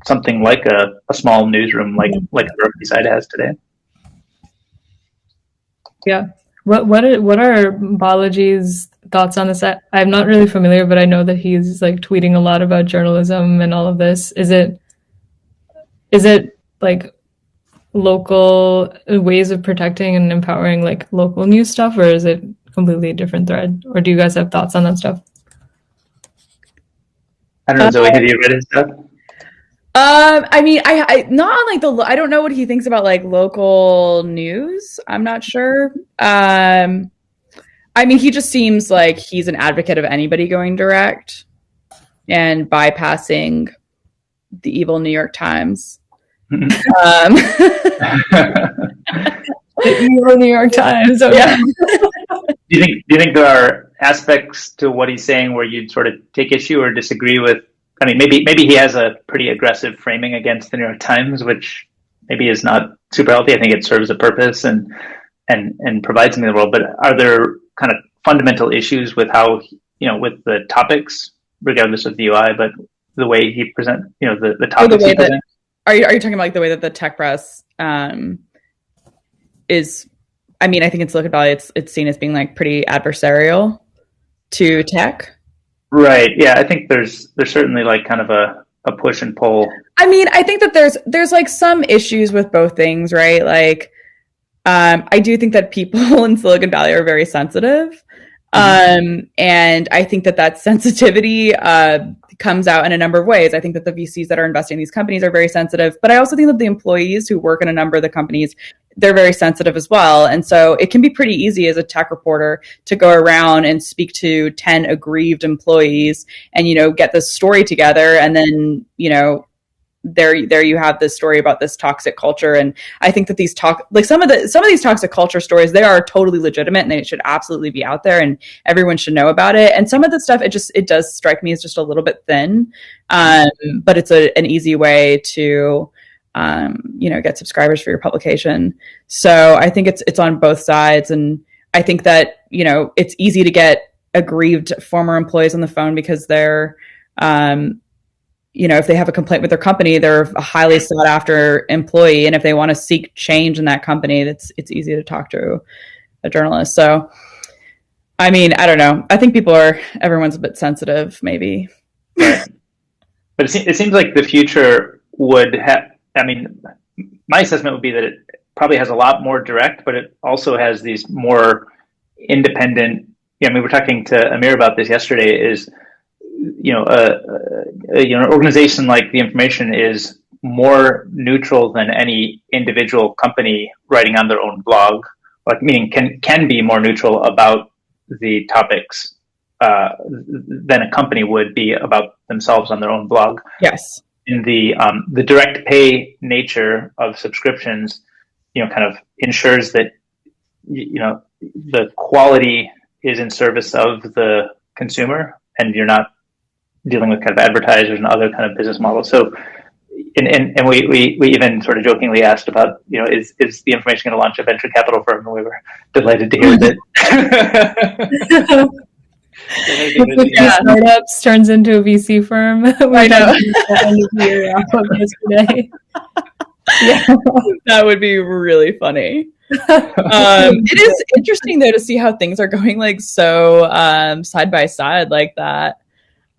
something like a small newsroom like the Berkeley Side has today. Yeah. What are Balaji's thoughts on this? I'm not really familiar, but I know that he's like tweeting a lot about journalism and all of this. Is it like local ways of protecting and empowering like local news stuff, or is it completely a different thread? Or do you guys have thoughts on that stuff? I don't know, Zoe, have you read his stuff? I not on like I don't know what he thinks about like local news. I'm not sure. He just seems like he's an advocate of anybody going direct. and bypassing the evil New York Times. The evil New York Times. Okay. Yeah. Do you think there are aspects to what he's saying where you'd sort of take issue or disagree with? I mean, maybe he has a pretty aggressive framing against the New York Times, which maybe is not super healthy. I think it serves a purpose and provides something in the world. But are there kind of fundamental issues with how, with the topics, regardless of the UI, but the way he presents, the topics he presents? Are you talking about like the way that the tech press is? I mean, I think in Silicon Valley, it's seen as being like pretty adversarial to tech. Right. Yeah, I think there's certainly like kind of a push and pull. I mean, I think that there's like some issues with both things, right? Like, I do think that people in Silicon Valley are very sensitive. And I think that sensitivity comes out in a number of ways. I think that the VCs that are investing in these companies are very sensitive, but I also think that the employees who work in a number of the companies, they're very sensitive as well. And so it can be pretty easy as a tech reporter to go around and speak to 10 aggrieved employees and, get this story together. And then, there you have this story about this toxic culture. And I think that some of these toxic culture stories, they are totally legitimate and they should absolutely be out there and everyone should know about it. And some of the stuff, it does strike me as just a little bit thin. But it's an easy way to, get subscribers for your publication. So I think it's on both sides. And I think that, it's easy to get aggrieved former employees on the phone because they're, if they have a complaint with their company, they're a highly sought after employee. And if they want to seek change in that company, it's easy to talk to a journalist. So, I mean, I don't know. I think everyone's a bit sensitive, maybe. Right. But it seems like the future would have, I mean, my assessment would be that it probably has a lot more direct, but it also has these more independent, we were talking to Amir about this yesterday, is, an organization like The Information is more neutral than any individual company writing on their own blog, like meaning can be more neutral about the topics than a company would be about themselves on their own blog. Yes. In the direct pay nature of subscriptions, kind of ensures that, the quality is in service of the consumer and you're not dealing with kind of advertisers and other kind of business models. So, and we even sort of jokingly asked about, is The Information going to launch a venture capital firm? And we were delighted to hear that. Startups turns into a VC firm. I know. Yesterday. Yeah, that would be really funny. It is interesting though to see how things are going like so side by side like that.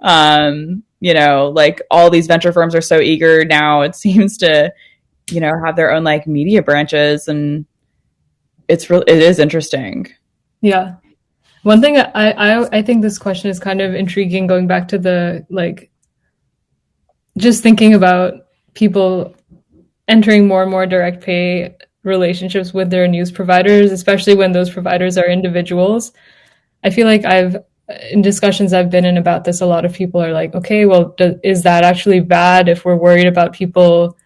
Like all these venture firms are so eager now, it seems to, have their own like media branches, and it is interesting. Yeah. One thing I think this question is kind of intriguing, going back to the, like, just thinking about people entering more and more direct pay relationships with their news providers, especially when those providers are individuals. I feel like in discussions I've been in about this, a lot of people are like, okay, well, is that actually bad if we're worried about people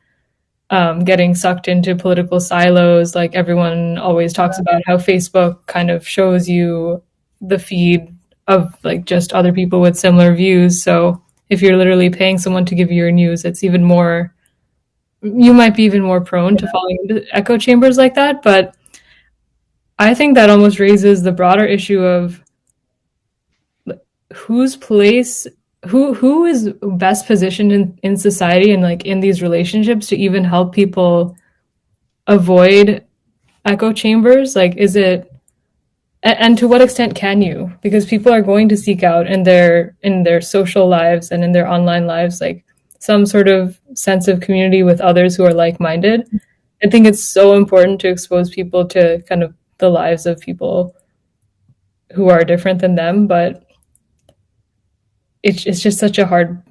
getting sucked into political silos? Like, everyone always talks about how Facebook kind of shows you the feed of like just other people with similar views. So if you're literally paying someone to give you your news, you might be even more prone to falling into echo chambers like that. But I think that almost raises the broader issue of whose place, who is best positioned in society and like in these relationships to even help people avoid echo chambers. Like, is it, and to what extent can you? Because people are going to seek out in their social lives and in their online lives, like, some sort of sense of community with others who are like-minded. I think it's so important to expose people to kind of the lives of people who are different than them, but it's just such a hard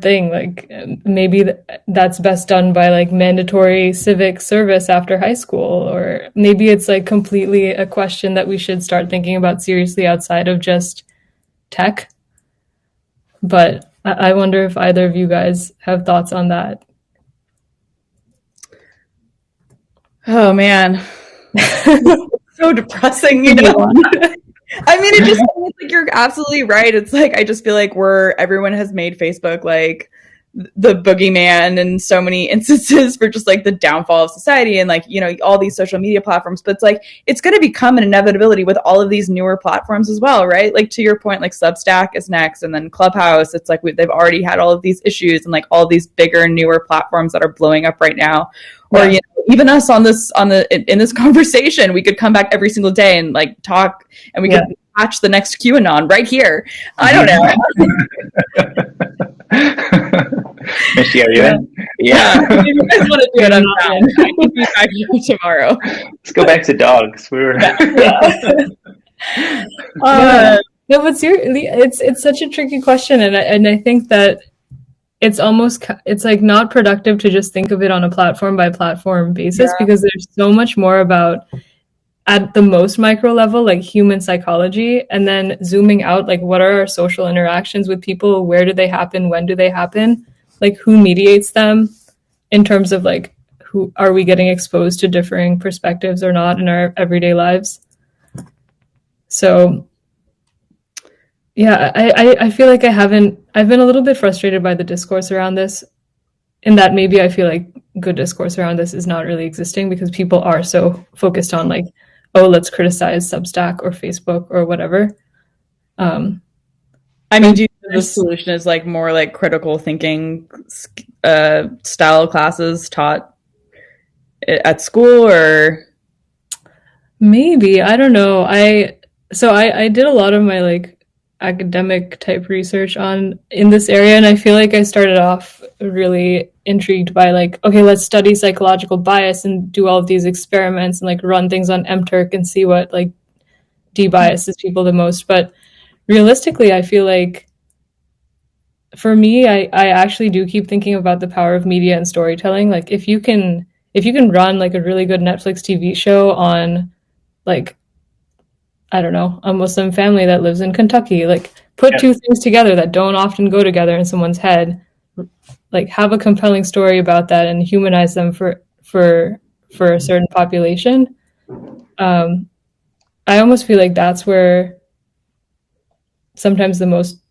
thing. Like, maybe that's best done by like mandatory civic service after high school, or maybe it's like completely a question that we should start thinking about seriously outside of just tech. But I wonder if either of you guys have thoughts on that. Oh man. So depressing, you know. I mean, it just feels like you're absolutely right. It's like I just feel like everyone has made Facebook like the boogeyman in so many instances for just like the downfall of society and like, you know, all these social media platforms. But it's like it's going to become an inevitability with all of these newer platforms as well, right? Like to your point, like Substack is next, and then Clubhouse. It's like they've already had all of these issues and like all these bigger, newer platforms that are blowing up right now. Or you know, even us in this conversation, we could come back every single day and like talk, and we could watch the next QAnon right here. I don't know. Mishti, are you in? Yeah. If you guys want to do it, I'm down. I can be back here tomorrow. Let's go back to dogs. We were. No, but seriously, it's such a tricky question, and I think that it's like not productive to just think of it on a platform by platform basis, because there's so much more about at the most micro level, like human psychology, and then zooming out, like what are our social interactions with people? Where do they happen? When do they happen? Like who mediates them in terms of like who are we getting exposed to differing perspectives or not in our everyday lives? So yeah, I feel like I've been a little bit frustrated by the discourse around this, in that maybe I feel like good discourse around this is not really existing because people are so focused on like, oh, let's criticize Substack or Facebook or whatever. I mean, do you think the solution is like more like critical thinking style classes taught at school, or maybe, I don't know. I did a lot of my like academic type research in this area, and I feel like I started off really intrigued by like, okay, let's study psychological bias and do all of these experiments and like run things on MTurk and see what like debiases people the most. But realistically, I feel like for me, I actually do keep thinking about the power of media and storytelling. Like if you can run like a really good Netflix TV show on like, I don't know, a Muslim family that lives in Kentucky, like put two things together that don't often go together in someone's head, like have a compelling story about that and humanize them for a certain population. I almost feel like that's where sometimes the most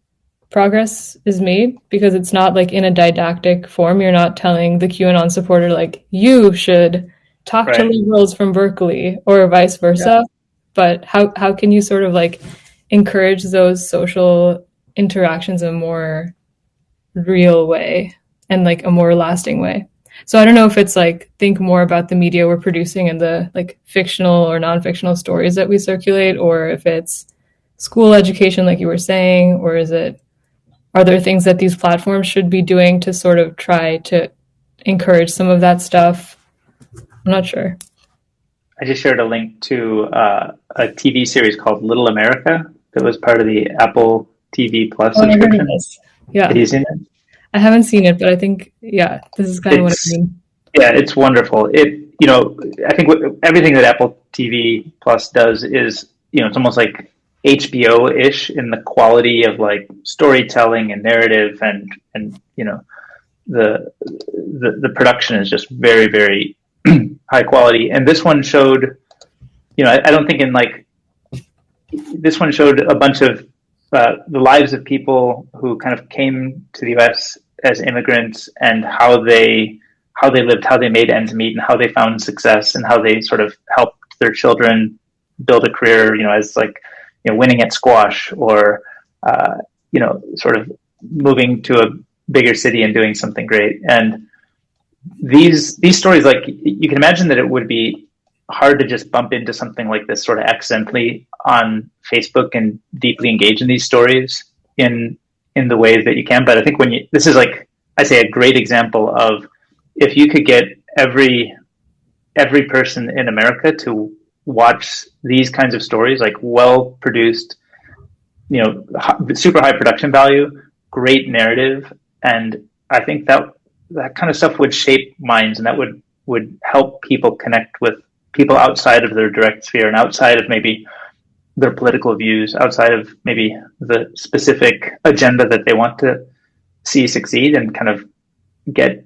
progress is made, because it's not like in a didactic form. You're not telling the QAnon supporter like you should talk to liberals from Berkeley or vice versa. But how can you sort of like encourage those social interactions in a more real way and like a more lasting way? So I don't know if it's like think more about the media we're producing and the like fictional or non-fictional stories that we circulate, or if it's school education like you were saying, or are there things that these platforms should be doing to sort of try to encourage some of that stuff? I'm not sure. I just shared a link to a TV series called Little America that was part of the Apple TV Plus subscription. Yeah. Have you seen it? I haven't seen it, but I think, this is kind of what I mean. Yeah, it's wonderful. I think everything that Apple TV Plus does is, it's almost like HBO-ish in the quality of like storytelling and narrative, and the production is just very, very high quality. And this one showed, I don't think this one showed a bunch of the lives of people who kind of came to the US as immigrants, and how they lived, how they made ends meet, and how they found success, and how they sort of helped their children build a career, as like, winning at squash, or, sort of moving to a bigger city and doing something great. And these stories, like you can imagine that it would be hard to just bump into something like this sort of accidentally on Facebook and deeply engage in these stories in the ways that you can. But I think this is like, I say, a great example of if you could get every person in America to watch these kinds of stories, like well produced, super high production value, great narrative. And I think that kind of stuff would shape minds, and that would help people connect with people outside of their direct sphere and outside of maybe their political views, outside of maybe the specific agenda that they want to see succeed and kind of get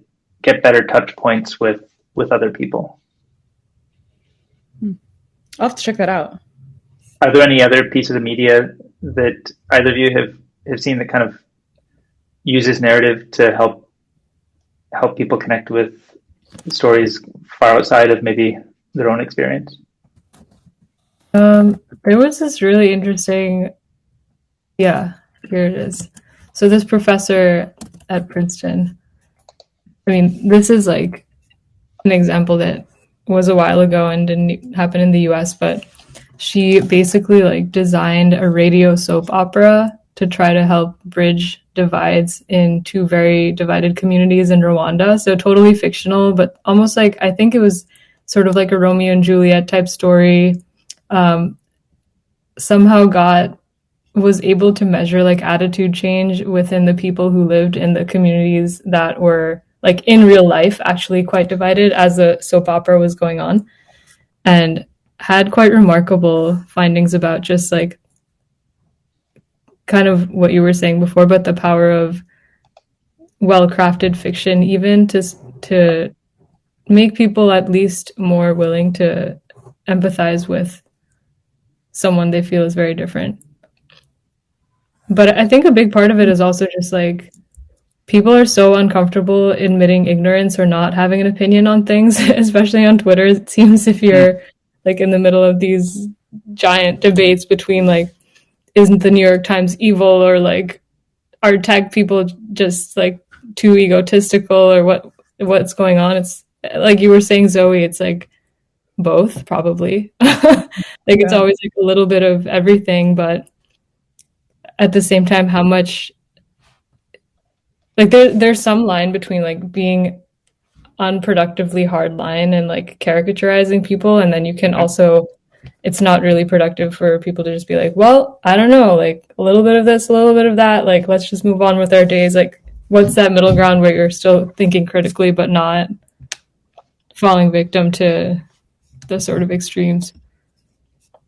better touch points with other people. I'll have to check that out. Are there any other pieces of media that either of you have seen that kind of uses narrative to help people connect with stories far outside of maybe their own experience? There was this really interesting, here it is. So this professor at Princeton, I mean, this is like an example that was a while ago and didn't happen in the US, but she basically like designed a radio soap opera to try to help bridge divides in two very divided communities in Rwanda. So totally fictional, but almost like, I think it was sort of like a Romeo and Juliet type story. Somehow was able to measure like attitude change within the people who lived in the communities that were like in real life actually quite divided as the soap opera was going on, and had quite remarkable findings about just like kind of what you were saying before, but the power of well-crafted fiction, even to make people at least more willing to empathize with someone they feel is very different. But I think a big part of it is also just like people are so uncomfortable admitting ignorance or not having an opinion on things, especially on Twitter. It seems if you're like in the middle of these giant debates between like, isn't the New York Times evil, or like, are tech people just like too egotistical, or what's going on? It's like you were saying, Zoe, it's like both probably. Like it's always like a little bit of everything, but at the same time, how much like there's some line between like being unproductively hardline and like caricaturizing people, and then you can also, it's not really productive for people to just be like, well, I don't know, like a little bit of this, a little bit of that, like let's just move on with our days. Like what's that middle ground where you're still thinking critically but not falling victim to the sort of extremes?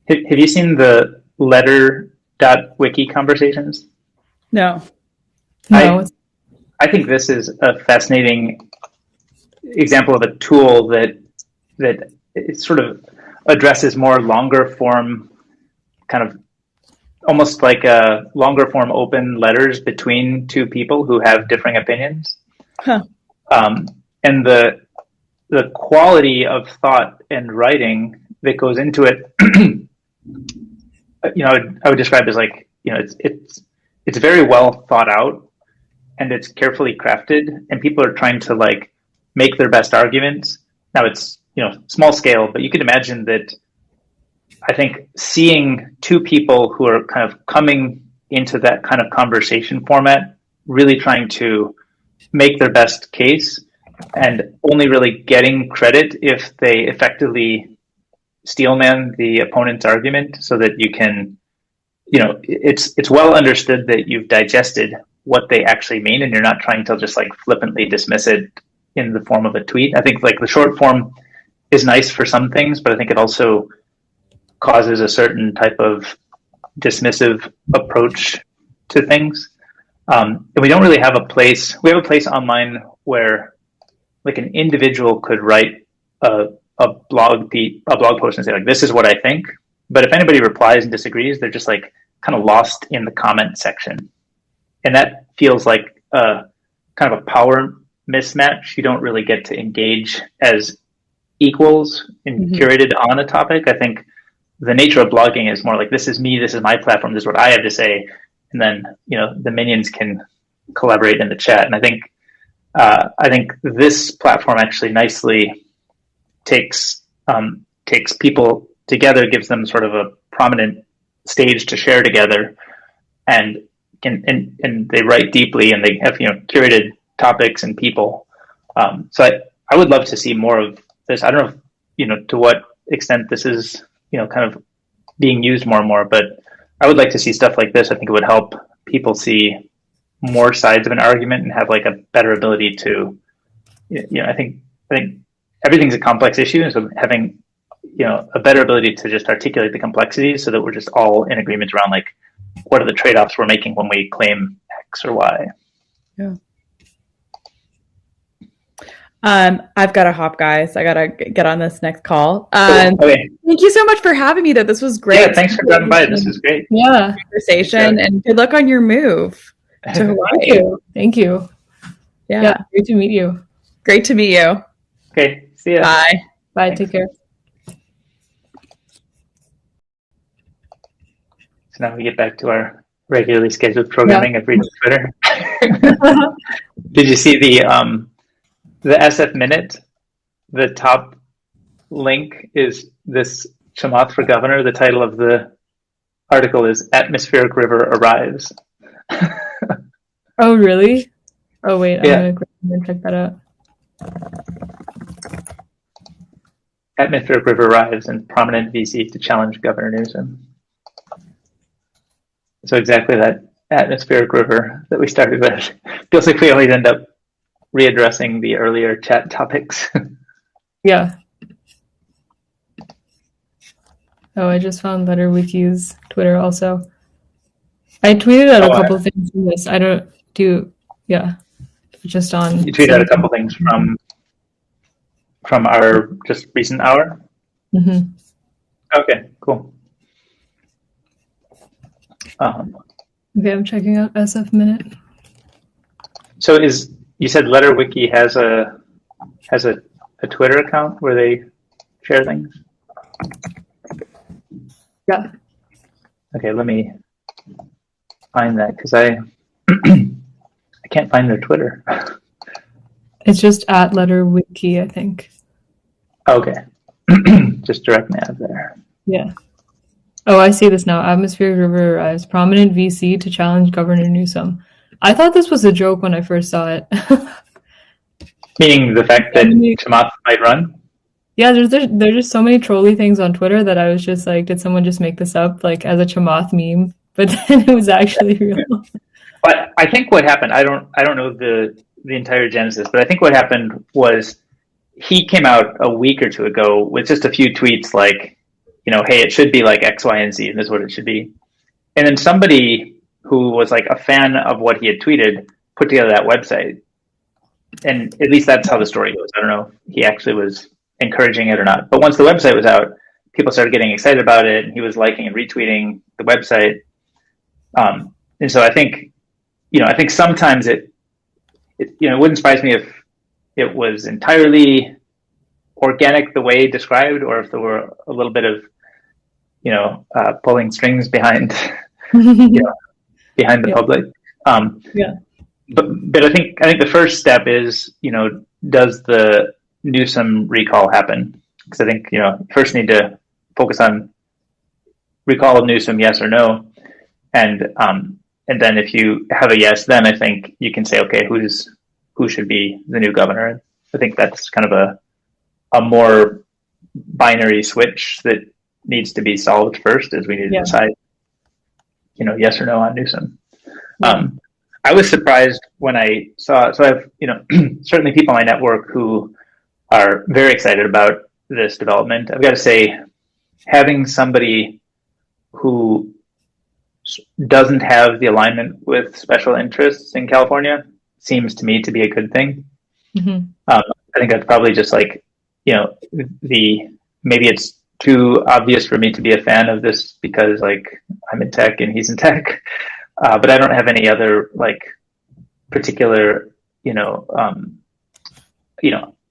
Have you seen the letter.wiki conversations? No. I think this is a fascinating example of a tool that it sort of addresses more longer form, kind of almost like a longer form open letters between two people who have differing opinions. And the quality of thought and writing that goes into it, I would describe as like, it's very well thought out, and it's carefully crafted, and people are trying to like make their best arguments. Now it's, small scale, but you can imagine that I think seeing two people who are kind of coming into that kind of conversation format, really trying to make their best case, and only really getting credit if they effectively steelman the opponent's argument, so that you can, it's well understood that you've digested what they actually mean, and you're not trying to just like flippantly dismiss it in the form of a tweet. I think like the short form is nice for some things, but I think it also causes a certain type of dismissive approach to things. And we don't really have a place. We have a place online where like an individual could write a blog post and say like, this is what I think. But if anybody replies and disagrees, they're just like kind of lost in the comment section. And that feels like a kind of a power mismatch. You don't really get to engage as equals and curated on a topic. I think the nature of blogging is more like, this is me, this is my platform, this is what I have to say. And then, the minions can collaborate in the chat. And I think this platform actually nicely takes people together, gives them sort of a prominent stage to share together, and they write deeply, and they have curated topics and people. So I would love to see more of this. I don't know to what extent this is kind of being used more and more, but I would like to see stuff like this. I think it would help people see more sides of an argument and have like a better ability to I think everything's a complex issue, and so having a better ability to just articulate the complexities, so that we're just all in agreement around like, what are the trade-offs we're making when we claim X or Y. Yeah. I've got to hop, guys. I gotta get on this next call. Okay. Thank you so much for having me. This was great. Yeah, thanks for dropping by. This is great. Yeah. Conversation, and good luck on your move to Hawaii. Thank you. Yeah, great to meet you. Great to meet you. Okay, see ya. Bye. Bye. Thanks. Take care. So now we get back to our regularly scheduled programming of reading Twitter. Did you see the SF Minute? The top link is this Chamath for governor. The title of the article is "Atmospheric River Arrives." Oh, really? Oh, wait. Yeah. I'm gonna check that out. Atmospheric River arrives and prominent VC to challenge Governor Newsom. So exactly that atmospheric river that we started with. Feels like we always end up readdressing the earlier chat topics. Yeah. Oh, I just found LetterWiki's Twitter also. I tweeted out a couple things from this. I don't do, just on. You tweeted out a couple things from our just recent hour? Mm-hmm. Okay, cool. Okay, I'm checking out SF Minute. So you said LetterWiki has a Twitter account where they share things? Yeah. Okay, let me find that because I can't find their Twitter. It's just at LetterWiki, I think. Okay. Just direct nav there. Yeah. Oh, I see this now. Atmospheric River arrives. Prominent VC to challenge Governor Newsom. I thought this was a joke when I first saw it. Meaning the fact that Chamath might run? Yeah, there's just so many trolly things on Twitter that I was just like, did someone just make this up, like as a Chamath meme? But then it was actually real. But I think what happened, I don't know the entire genesis, but I think what happened was he came out a week or two ago with just a few tweets like, hey, it should be like X, Y, and Z, and this is what it should be. And then somebody who was like a fan of what he had tweeted put together that website. And at least that's how the story goes. I don't know if he actually was encouraging it or not. But once the website was out, people started getting excited about it, and he was liking and retweeting the website. And so I think sometimes it wouldn't surprise me if it was entirely organic the way described, or if there were a little bit of pulling strings behind behind the public. But I think the first step is does the Newsom recall happen? Because I think first need to focus on recall of Newsom, yes or no, and then if you have a yes, then I think you can say, okay, who should be the new governor? I think that's kind of a more binary switch that needs to be solved first, as we need to decide, yes or no on Newsom. I was surprised when I saw. So I have, certainly people in my network who are very excited about this development. I've got to say, having somebody who doesn't have the alignment with special interests in California seems to me to be a good thing. Mm-hmm. I think that's probably just like, maybe it's too obvious for me to be a fan of this because like I'm in tech and he's in tech, but I don't have any other like particular,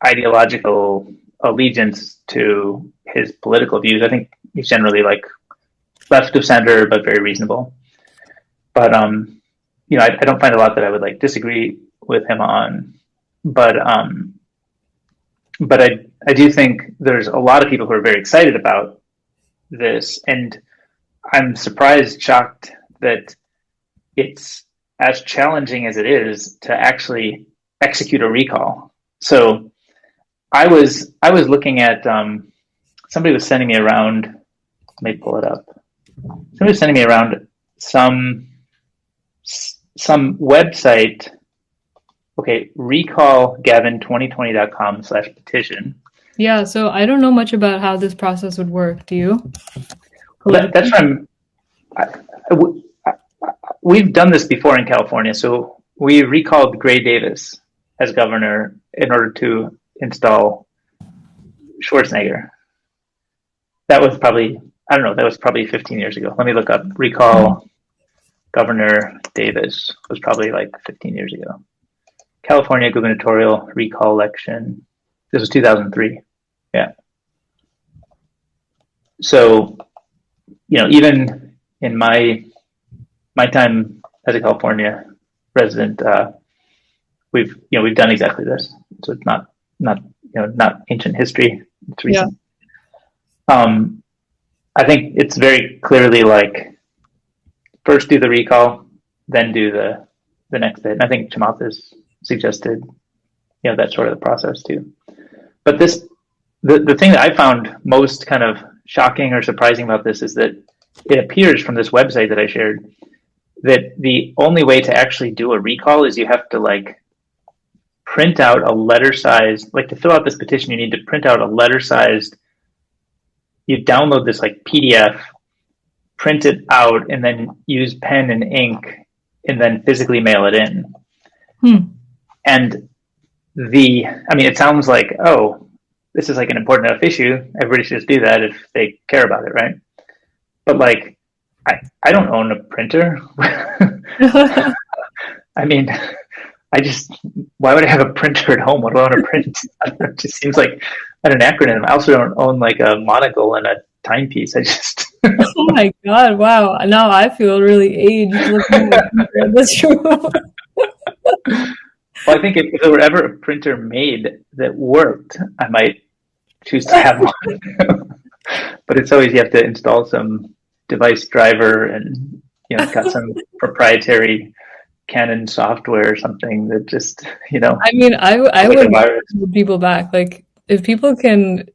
ideological allegiance to his political views. I think he's generally like left of center, but very reasonable. But I don't find a lot that I would like disagree with him on. But I do think there's a lot of people who are very excited about this, and I'm shocked that it's as challenging as it is to actually execute a recall. So I was looking at somebody was sending me around. Let me pull it up. Somebody was sending me around some website. Okay, recallgavin2020.com/petition. Yeah, so I don't know much about how this process would work. Do you? That's what we've done this before in California. So we recalled Gray Davis, as governor in order to install Schwarzenegger. That was probably, I don't know, that was probably 15 years ago. Let me look up. Recall Governor Davis was probably like 15 years ago. California gubernatorial recall election. This was 2003. Yeah. So, even in my time as a California resident, we've done exactly this. So it's not ancient history. It's recent. Yeah. I think it's very clearly like first do the recall, then do the next bit. And I think Chamath has suggested, that's sort of the process too. But the thing that I found most kind of shocking or surprising about this is that it appears from this website that I shared that the only way to actually do a recall is you have to like print out a letter size, like to fill out this petition, you need to print out a letter sized, you download this like PDF, print it out, and then use pen and ink and then physically mail it in. And it sounds like, oh, this is like an important enough issue. Everybody should just do that if they care about it, right? But like, I don't own a printer. I mean, why would I have a printer at home? What do I want to print? It just seems like an acronym. I also don't own like a monocle and a timepiece. Oh my God, wow. Now I feel really aged looking at this room. Well, I think if there were ever a printer made that worked, I might choose to have one. But it's always you have to install some device driver and it's got some proprietary Canon software or something that just I mean, I would hold people back. Like if people can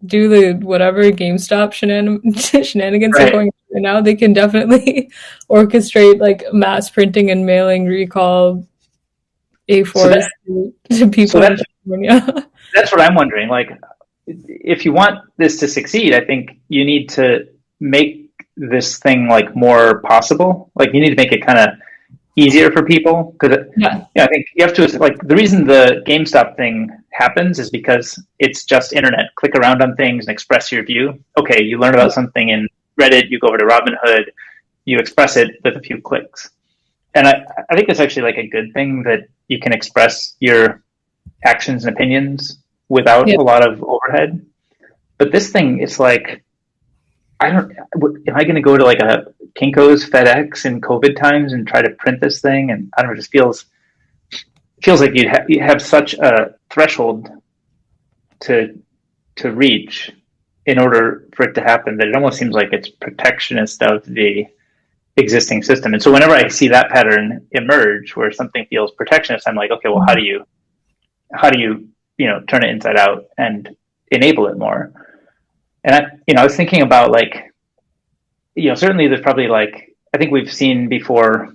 do the whatever GameStop shenanigans are going on right now, they can definitely orchestrate like mass printing and mailing recall A4s to people in California. That's what I'm wondering. Like, if you want this to succeed, I think you need to make this thing like more possible. Like, you need to make it kind of easier for people because I think you have to, like, the reason the GameStop thing happens is because it's just internet. Click around on things and express your view. Okay, you learn about something in Reddit, you go over to Robinhood, you express it with a few clicks. And I think it's actually like a good thing that you can express your actions and opinions without a lot of overhead. But this thing, it's like, am I going to go to like a Kinko's, FedEx in COVID times and try to print this thing? And I don't know, it just feels like you have such a threshold to reach in order for it to happen that it almost seems like it's protectionist of the existing system. And so whenever I see that pattern emerge where something feels protectionist, I'm like, okay, well, how do you turn it inside out and enable it more? And I was thinking about like, certainly there's probably like, I think we've seen before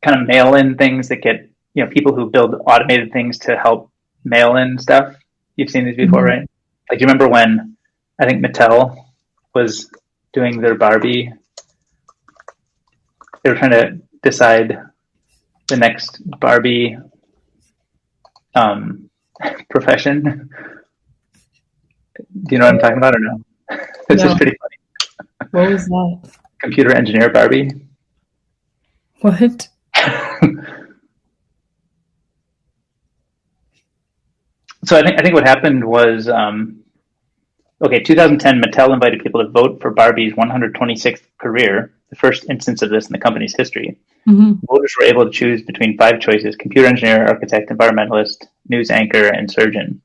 kind of mail in things that get, people who build automated things to help mail in stuff. You've seen these before, right? Like, do you remember when I think Mattel was doing their Barbie? They were trying to decide the next Barbie profession. Do you know what I'm talking about or no? This is pretty funny. What was that? Computer engineer Barbie. What? So I think what happened was, 2010, Mattel invited people to vote for Barbie's 126th career, the first instance of this in the company's history. Voters were able to choose between 5 choices: computer engineer, architect, environmentalist, news anchor, and surgeon.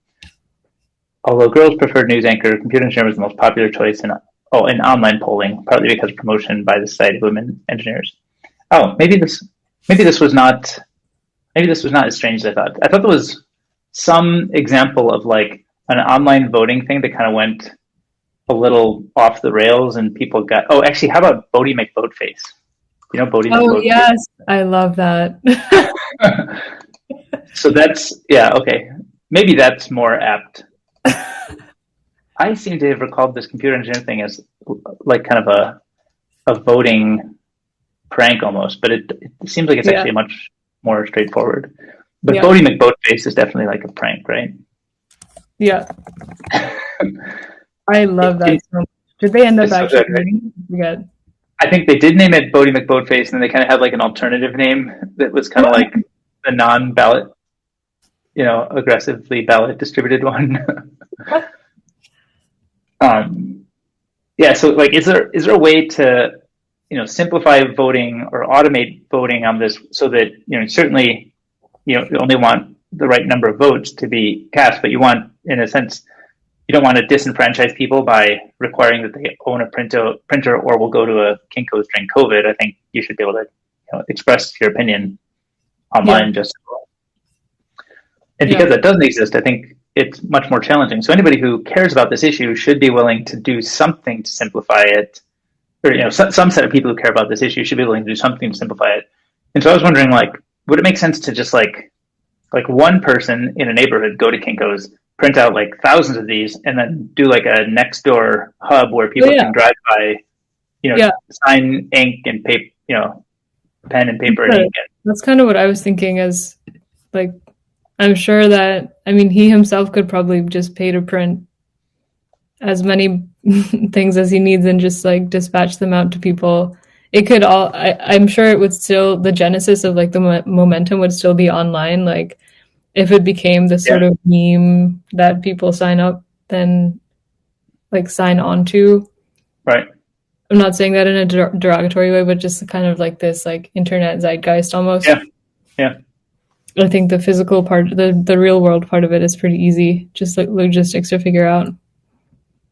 Although girls preferred news anchor, computer engineer was the most popular choice in online polling, partly because of promotion by the Society of Women Engineers. Oh, maybe this was not as strange as I thought. I thought there was some example of like an online voting thing that kind of went a little off the rails and people got, actually, how about Bodie McBoatface? You know Bodie McBoatface? Oh, yes. I love that. So that's, okay. Maybe that's more apt. I seem to have recalled this computer engineering thing as like kind of a voting prank almost, but it seems like it's actually much more straightforward. But Yeah. Bodie McBoatface is definitely like a prank, right? Yeah. I love that so much. Did they end up It's so actually good, right? naming it? Yeah. I think they did name it Bodie McBoatface, and then they kind of had like an alternative name that was kind of like the non-ballot, aggressively ballot distributed one. Yeah. So, like, is there a way to, simplify voting or automate voting on this so that certainly, you only want the right number of votes to be cast, but you want, in a sense, you don't want to disenfranchise people by requiring that they own a printer or will go to a Kinko's during COVID. I think you should be able to express your opinion online just. And because that doesn't exist, I think it's much more challenging. So anybody who cares about this issue should be willing to do something to simplify it. Or, some set of people who care about this issue should be willing to do something to simplify it. And so I was wondering, like, would it make sense to just like one person in a neighborhood go to Kinko's, print out like thousands of these, and then do like a next door hub where people can drive by, sign, ink, and paper, pen and paper and ink. That's kind of what I was thinking. As like, I'm sure that he himself could probably just pay to print as many things as he needs and just like dispatch them out to people. It could all. I'm sure it would still, the genesis of like the momentum would still be online. Like, if it became this sort of meme that people sign up, then like sign on to. Right. I'm not saying that in a derogatory way, but just kind of like this like internet zeitgeist almost. Yeah. Yeah. I think the physical part, the real world part of it is pretty easy. Just like logistics to figure out.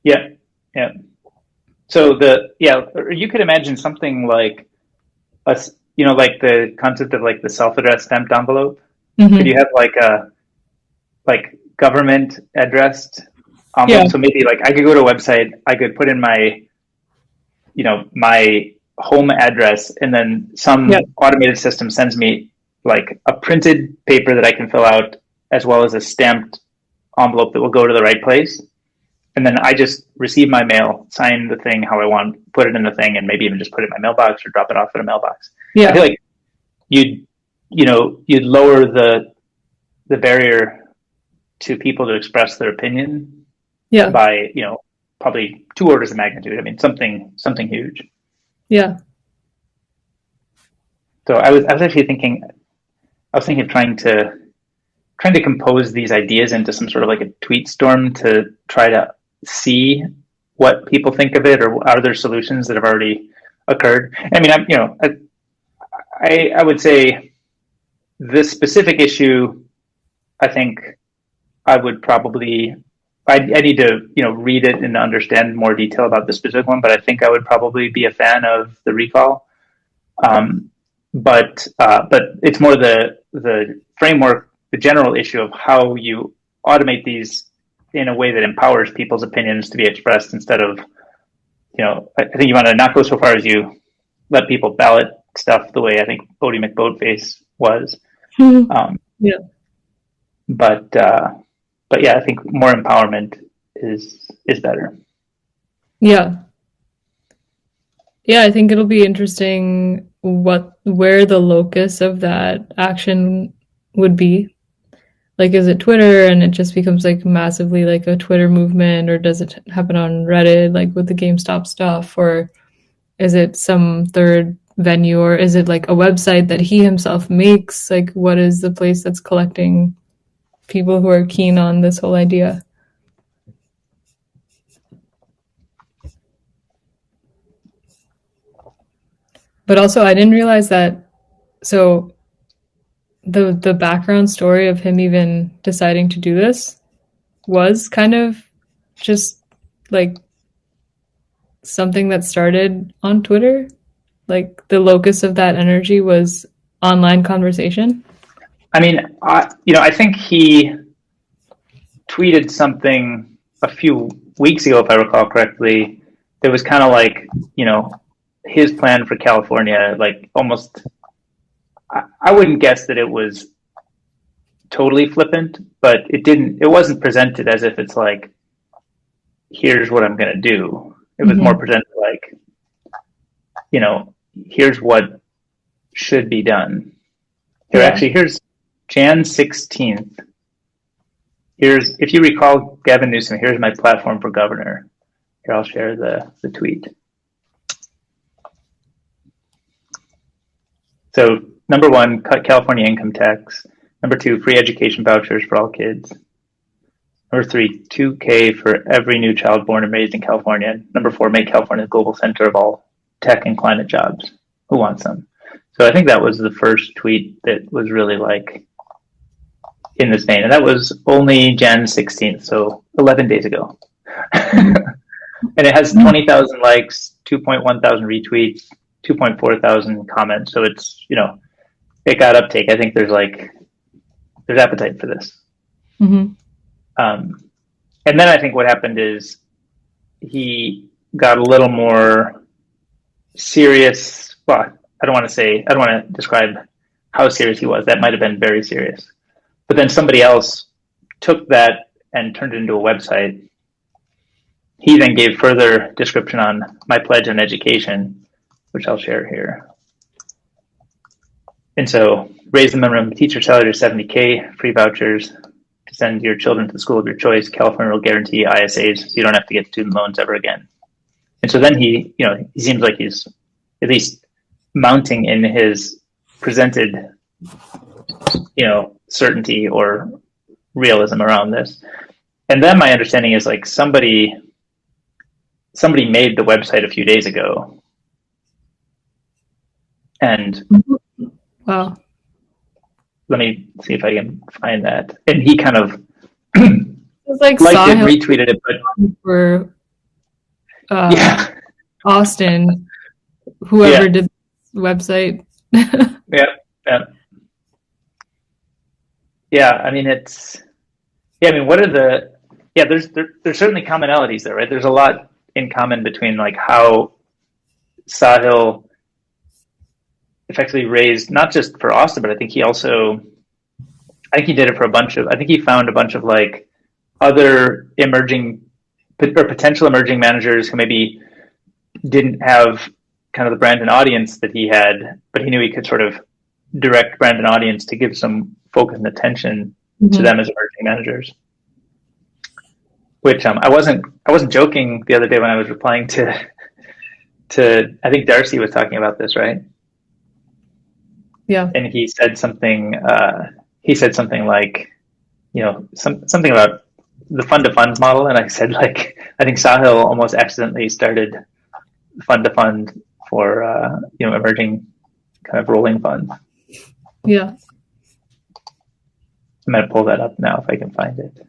Yeah. Yeah. So you could imagine something like like the concept of like the self-addressed stamped envelope. Mm-hmm. Could you have like government addressed envelope? Yeah. So maybe like I could go to a website, I could put in my home address, and then some automated system sends me like a printed paper that I can fill out, as well as a stamped envelope that will go to the right place. And then I just receive my mail, sign the thing how I want, put it in the thing, and maybe even just put it in my mailbox or drop it off at a mailbox. Yeah. I feel like you'd lower the barrier to people to express their opinion by, probably 2 orders of magnitude. I mean, something huge. Yeah. So I was actually thinking of trying to compose these ideas into some sort of like a tweet storm to try to see what people think of it, or are there solutions that have already occurred? I mean, I would say this specific issue, I think I would probably, I need to, read it and understand more detail about the specific one, but I think I would probably be a fan of the recall. But it's more the framework, the general issue of how you automate these in a way that empowers people's opinions to be expressed, instead of, I think you want to not go so far as you let people ballot stuff the way I think Bodie McBoatface was. Yeah. But yeah, I think more empowerment is better. Yeah. Yeah, I think it'll be interesting where the locus of that action would be. Like, is it Twitter and it just becomes like massively like a Twitter movement, or does it happen on Reddit, like with the GameStop stuff, or is it some third venue, or is it like a website that he himself makes? Like, what is the place that's collecting people who are keen on this whole idea? But also, I didn't realize that. So the background story of him even deciding to do this was kind of just like something that started on Twitter. Like, the locus of that energy was online conversation. I mean, I think he tweeted something a few weeks ago, if I recall correctly, that was kind of like, his plan for California, like almost, I wouldn't guess that it was totally flippant, but it wasn't presented as if it's like, here's what I'm going to do. It was more presented like, here's what should be done. Here's Jan 16th. If you recall Gavin Newsom, here's my platform for governor. Here, I'll share the tweet. So, number 1, cut California income tax. Number 2, free education vouchers for all kids. Number 3, $2K for every new child born and raised in California. Number 4, make California the global center of all tech and climate jobs. Who wants them? So I think that was the first tweet that was really like in this vein. And that was only Jan 16th, so 11 days ago. And it has 20,000 likes, 2.1 thousand retweets, 2.4 thousand comments. So it's, it got uptake. I think there's appetite for this. Mm-hmm. And then I think what happened is he got a little more serious. Well, I don't want to describe how serious he was. That might have been very serious. But then somebody else took that and turned it into a website. He then gave further description on my pledge on education, which I'll share here. And so raise the minimum teacher salary to $70K, free vouchers to send your children to the school of your choice. California will guarantee ISAs so you don't have to get student loans ever again. And so then he seems like he's at least mounting in his presented, certainty or realism around this. And then my understanding is like somebody made the website a few days ago. And wow. Let me see if I can find that. And he kind of was like liked it, retweeted it, but for Austin, whoever did this website. Yeah. I mean, what are there's certainly commonalities there, right? There's a lot in common between like how Sahil effectively raised, not just for Austin, but I think he did it for I think he found a bunch of like other emerging or potential emerging managers who maybe didn't have kind of the brand and audience that he had, but he knew he could sort of direct brand and audience to give some focus and attention to them as emerging managers. Which I wasn't joking the other day when I was replying to I think Darcy was talking about this, right? Yeah. And he said something like, something about the fund to fund model. And I said, like, I think Sahil almost accidentally started fund to fund for, emerging kind of rolling funds. Yeah. I'm going to pull that up now if I can find it.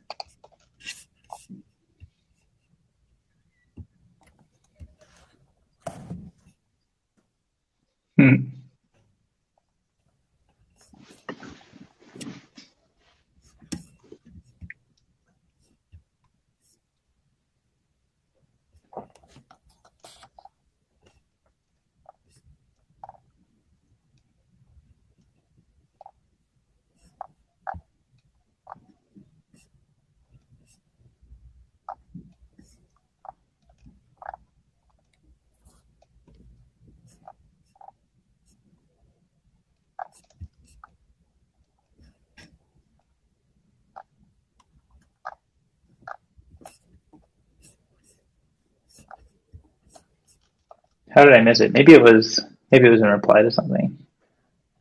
How did I miss it? Maybe it was in reply to something.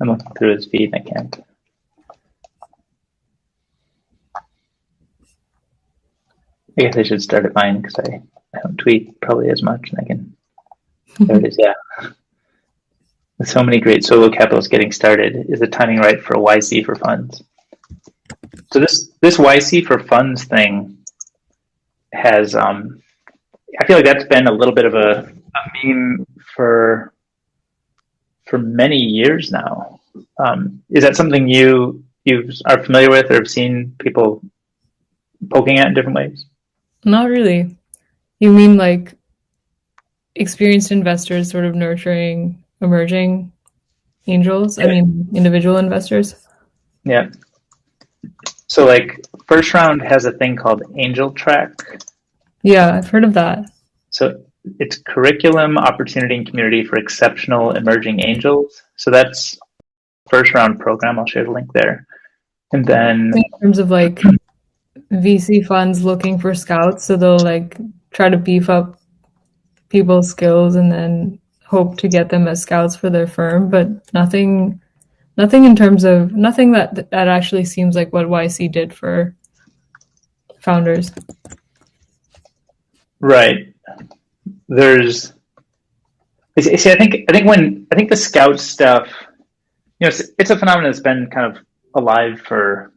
I'm looking through his feed and I can't. I guess I should start at mine because I don't tweet probably as much, and I can. There it is. Yeah. With so many great solo capitalists getting started, is the timing right for a YC for funds? So this YC for funds thing has, I feel like that's been a little bit of a meme for many years now. Is that something you are familiar with or have seen people poking at in different ways? Not really. You mean like experienced investors sort of nurturing emerging angels? I mean, individual investors? Yeah. So like First Round has a thing called Angel Track. Yeah, I've heard of that. So it's curriculum, opportunity, and community for exceptional emerging angels. So that's First Round program. I'll share the link there. And then In terms of like VC funds looking for scouts, so they'll like try to beef up people's skills and then hope to get them as scouts for their firm, but nothing in terms of nothing that actually seems like what YC did for founders. right, there's see, I think the scout stuff, it's a phenomenon that's been kind of alive for,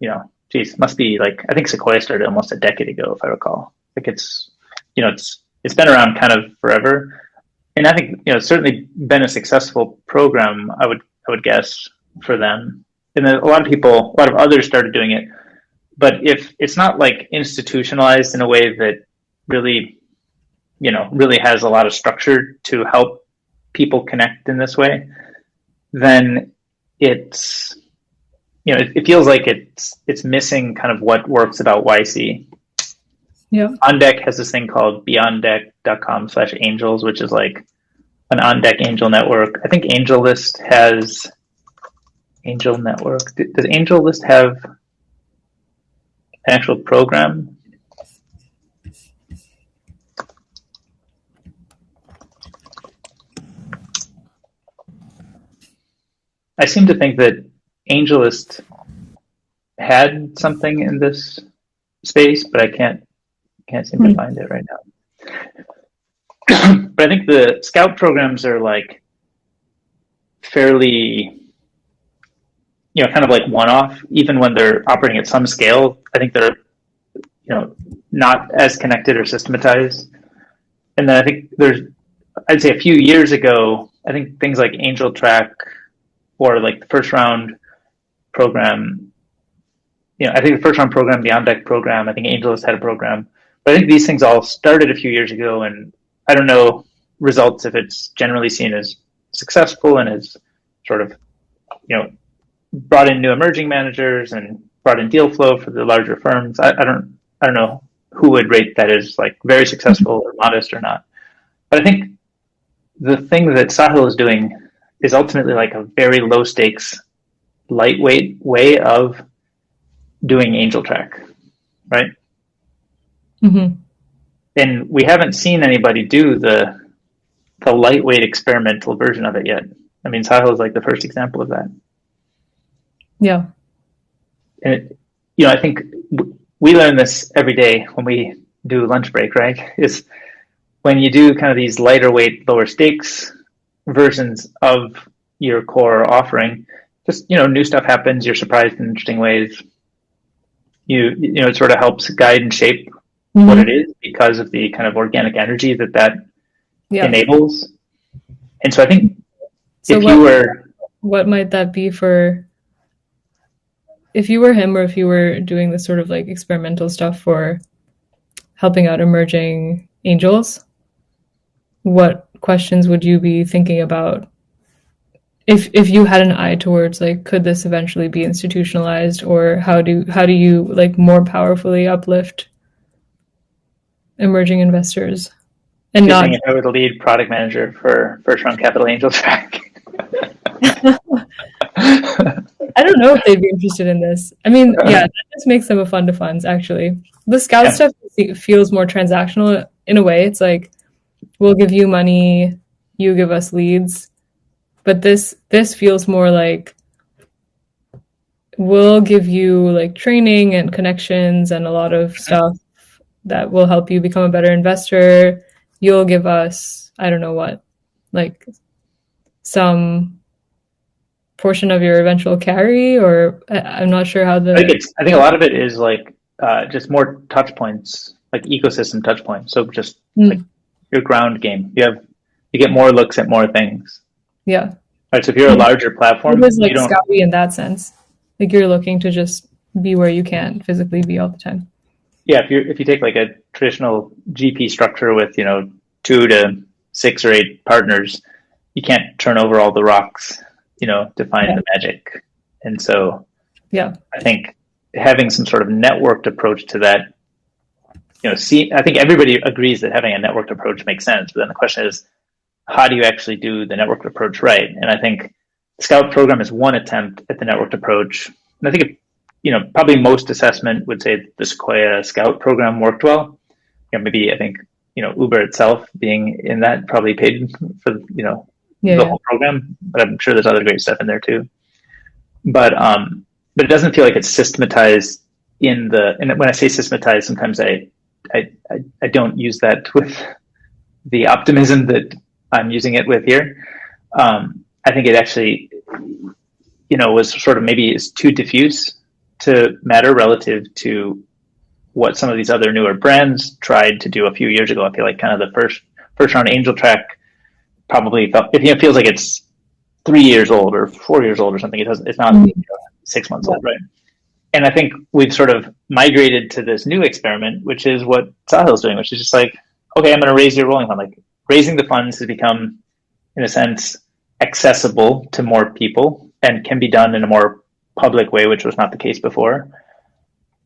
geez, must be like, I think Sequoia started almost a decade ago, if I recall. Like it's been around kind of forever, and I think it's certainly been a successful program. I would guess for them, and then a lot of others started doing it. But if it's not like institutionalized in a way that really, really has a lot of structure to help people connect in this way, then it's it feels like it's missing kind of what works about YC. Yeah. On Deck has this thing called beyonddeck.com/angels, which is like an on deck angel network. I think AngelList has Angel Network. Does AngelList have an actual program? I seem to think that AngelList had something in this space, but I can't seem to find it right now. But I think the scout programs are like fairly, kind of like one-off, even when they're operating at some scale. I think they're, not as connected or systematized. And then I think I'd say a few years ago, I think things like Angel Track or like the first round program, I think the first round program, the On Deck program, I think AngelList had a program. But I think these things all started a few years ago, and I don't know results if it's generally seen as successful and has sort of, brought in new emerging managers and brought in deal flow for the larger firms. I don't know who would rate that as like very successful or modest or not. But I think the thing that Sahil is doing is ultimately like a very low stakes, lightweight way of doing Angel Track, right? Mm-hmm. And we haven't seen anybody do the lightweight experimental version of it yet. I mean, Sahil is like the first example of that. Yeah. And I think we learn this every day when we do Lunchbreak, right? Is when you do kind of these lighter weight, lower stakes versions of your core offering, just, new stuff happens. You're surprised in interesting ways. It sort of helps guide and shape what it is because of the kind of organic energy that enables. And so I think what might that be for, if you were him, or if you were doing this sort of like experimental stuff for helping out emerging angels, what questions would you be thinking about if you had an eye towards like, could this eventually be institutionalized, or how do you like more powerfully uplift emerging investors? And not if I were the lead product manager for First Round Capital Angel Track. I don't know if they'd be interested in this. I mean, yeah, that just makes them a fund to funds, actually. The scout stuff feels more transactional in a way. It's like, we'll give you money, you give us leads. But this feels more like, we'll give you like training and connections and a lot of stuff that will help you become a better investor. You'll give us, I don't know what, like some portion of your eventual carry, or I'm not sure how I think a lot of it is like just more touch points, like ecosystem touch points. So just like your ground game, you get more looks at more things. Yeah. Right. So if you're a larger platform, it was like scouty in that sense. Like you're looking to just be where you can physically be all the time. Yeah. If you take like a traditional GP structure with 2 to 6 or 8 partners, you can't turn over all the rocks, to find the magic. And so, I think having some sort of networked approach to that, I think everybody agrees that having a networked approach makes sense. But then the question is, how do you actually do the networked approach right? And I think the Scout program is one attempt at the networked approach. And I think, probably most assessment would say the Sequoia Scout program worked well. Maybe I think, Uber itself being in that probably paid for, the whole program, but I'm sure there's other great stuff in there too. But it doesn't feel like it's systematized and when I say systematized, sometimes I don't use that with the optimism that I'm using it with here. I think it actually, was sort of maybe is too diffuse to matter relative to what some of these other newer brands tried to do a few years ago. I feel like kind of the first round angel track probably it feels like it's 3 years old or 4 years old or something. It's not 6 months old, right? And I think we've sort of migrated to this new experiment, which is what Sahil's doing, which is just like, okay, I'm going to raise your rolling fund. Like raising the funds has become, in a sense, accessible to more people and can be done in a more public way, which was not the case before.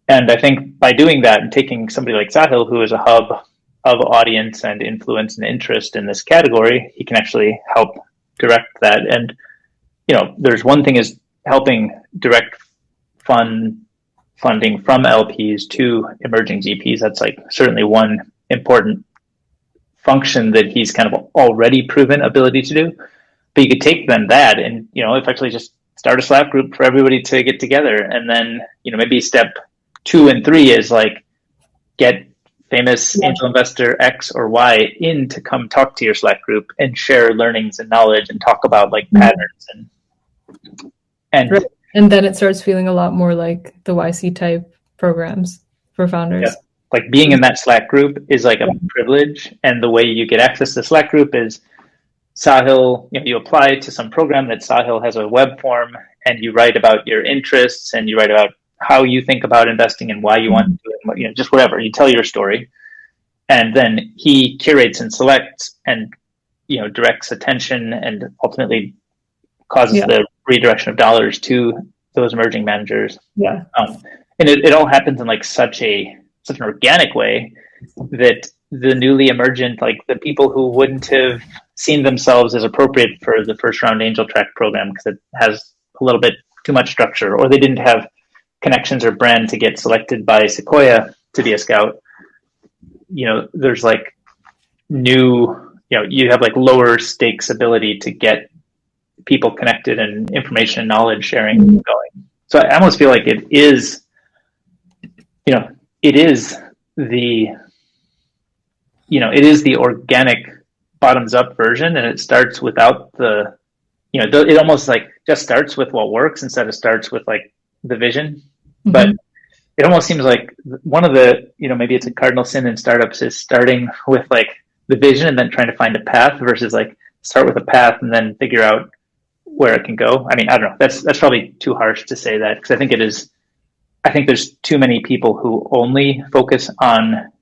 And I think by doing that and taking somebody like Sahil, who is a hub of audience and influence and interest in this category, he can actually help direct that. And, there's one thing is helping direct funding from LPs to emerging GPs. That's like certainly one important function that he's kind of already proven ability to do. But you could take then that and, effectively just start a Slack group for everybody to get together. And then, maybe step 2 and 3 is like get famous angel investor X or Y in to come talk to your Slack group and share learnings and knowledge and talk about like patterns and right. And then it starts feeling a lot more like the YC type programs for founders. Yeah. Like being in that Slack group is like a privilege. And the way you get access to the Slack group is Sahil, you apply to some program that Sahil has a web form and you write about your interests and you write about how you think about investing and why you want to do it, just whatever. You tell your story. And then he curates and selects and, directs attention and ultimately causes the redirection of dollars to those emerging managers. Yeah. And it all happens in like such an organic way that the newly emergent, like the people who wouldn't have seen themselves as appropriate for the first round angel track program because it has a little bit too much structure, or they didn't have connections or brand to get selected by Sequoia to be a scout. There's like you have like lower stakes ability to get people connected and information and knowledge sharing going. So I almost feel like it is the organic bottoms up version, and it starts without the, it almost like just starts with what works instead of starts with like the vision. Mm-hmm. But it almost seems like one of the, maybe it's a cardinal sin in startups is starting with like the vision and then trying to find a path versus like start with a path and then figure out where it can go. I mean, I don't know. That's probably too harsh to say that because I think there's too many people who only focus on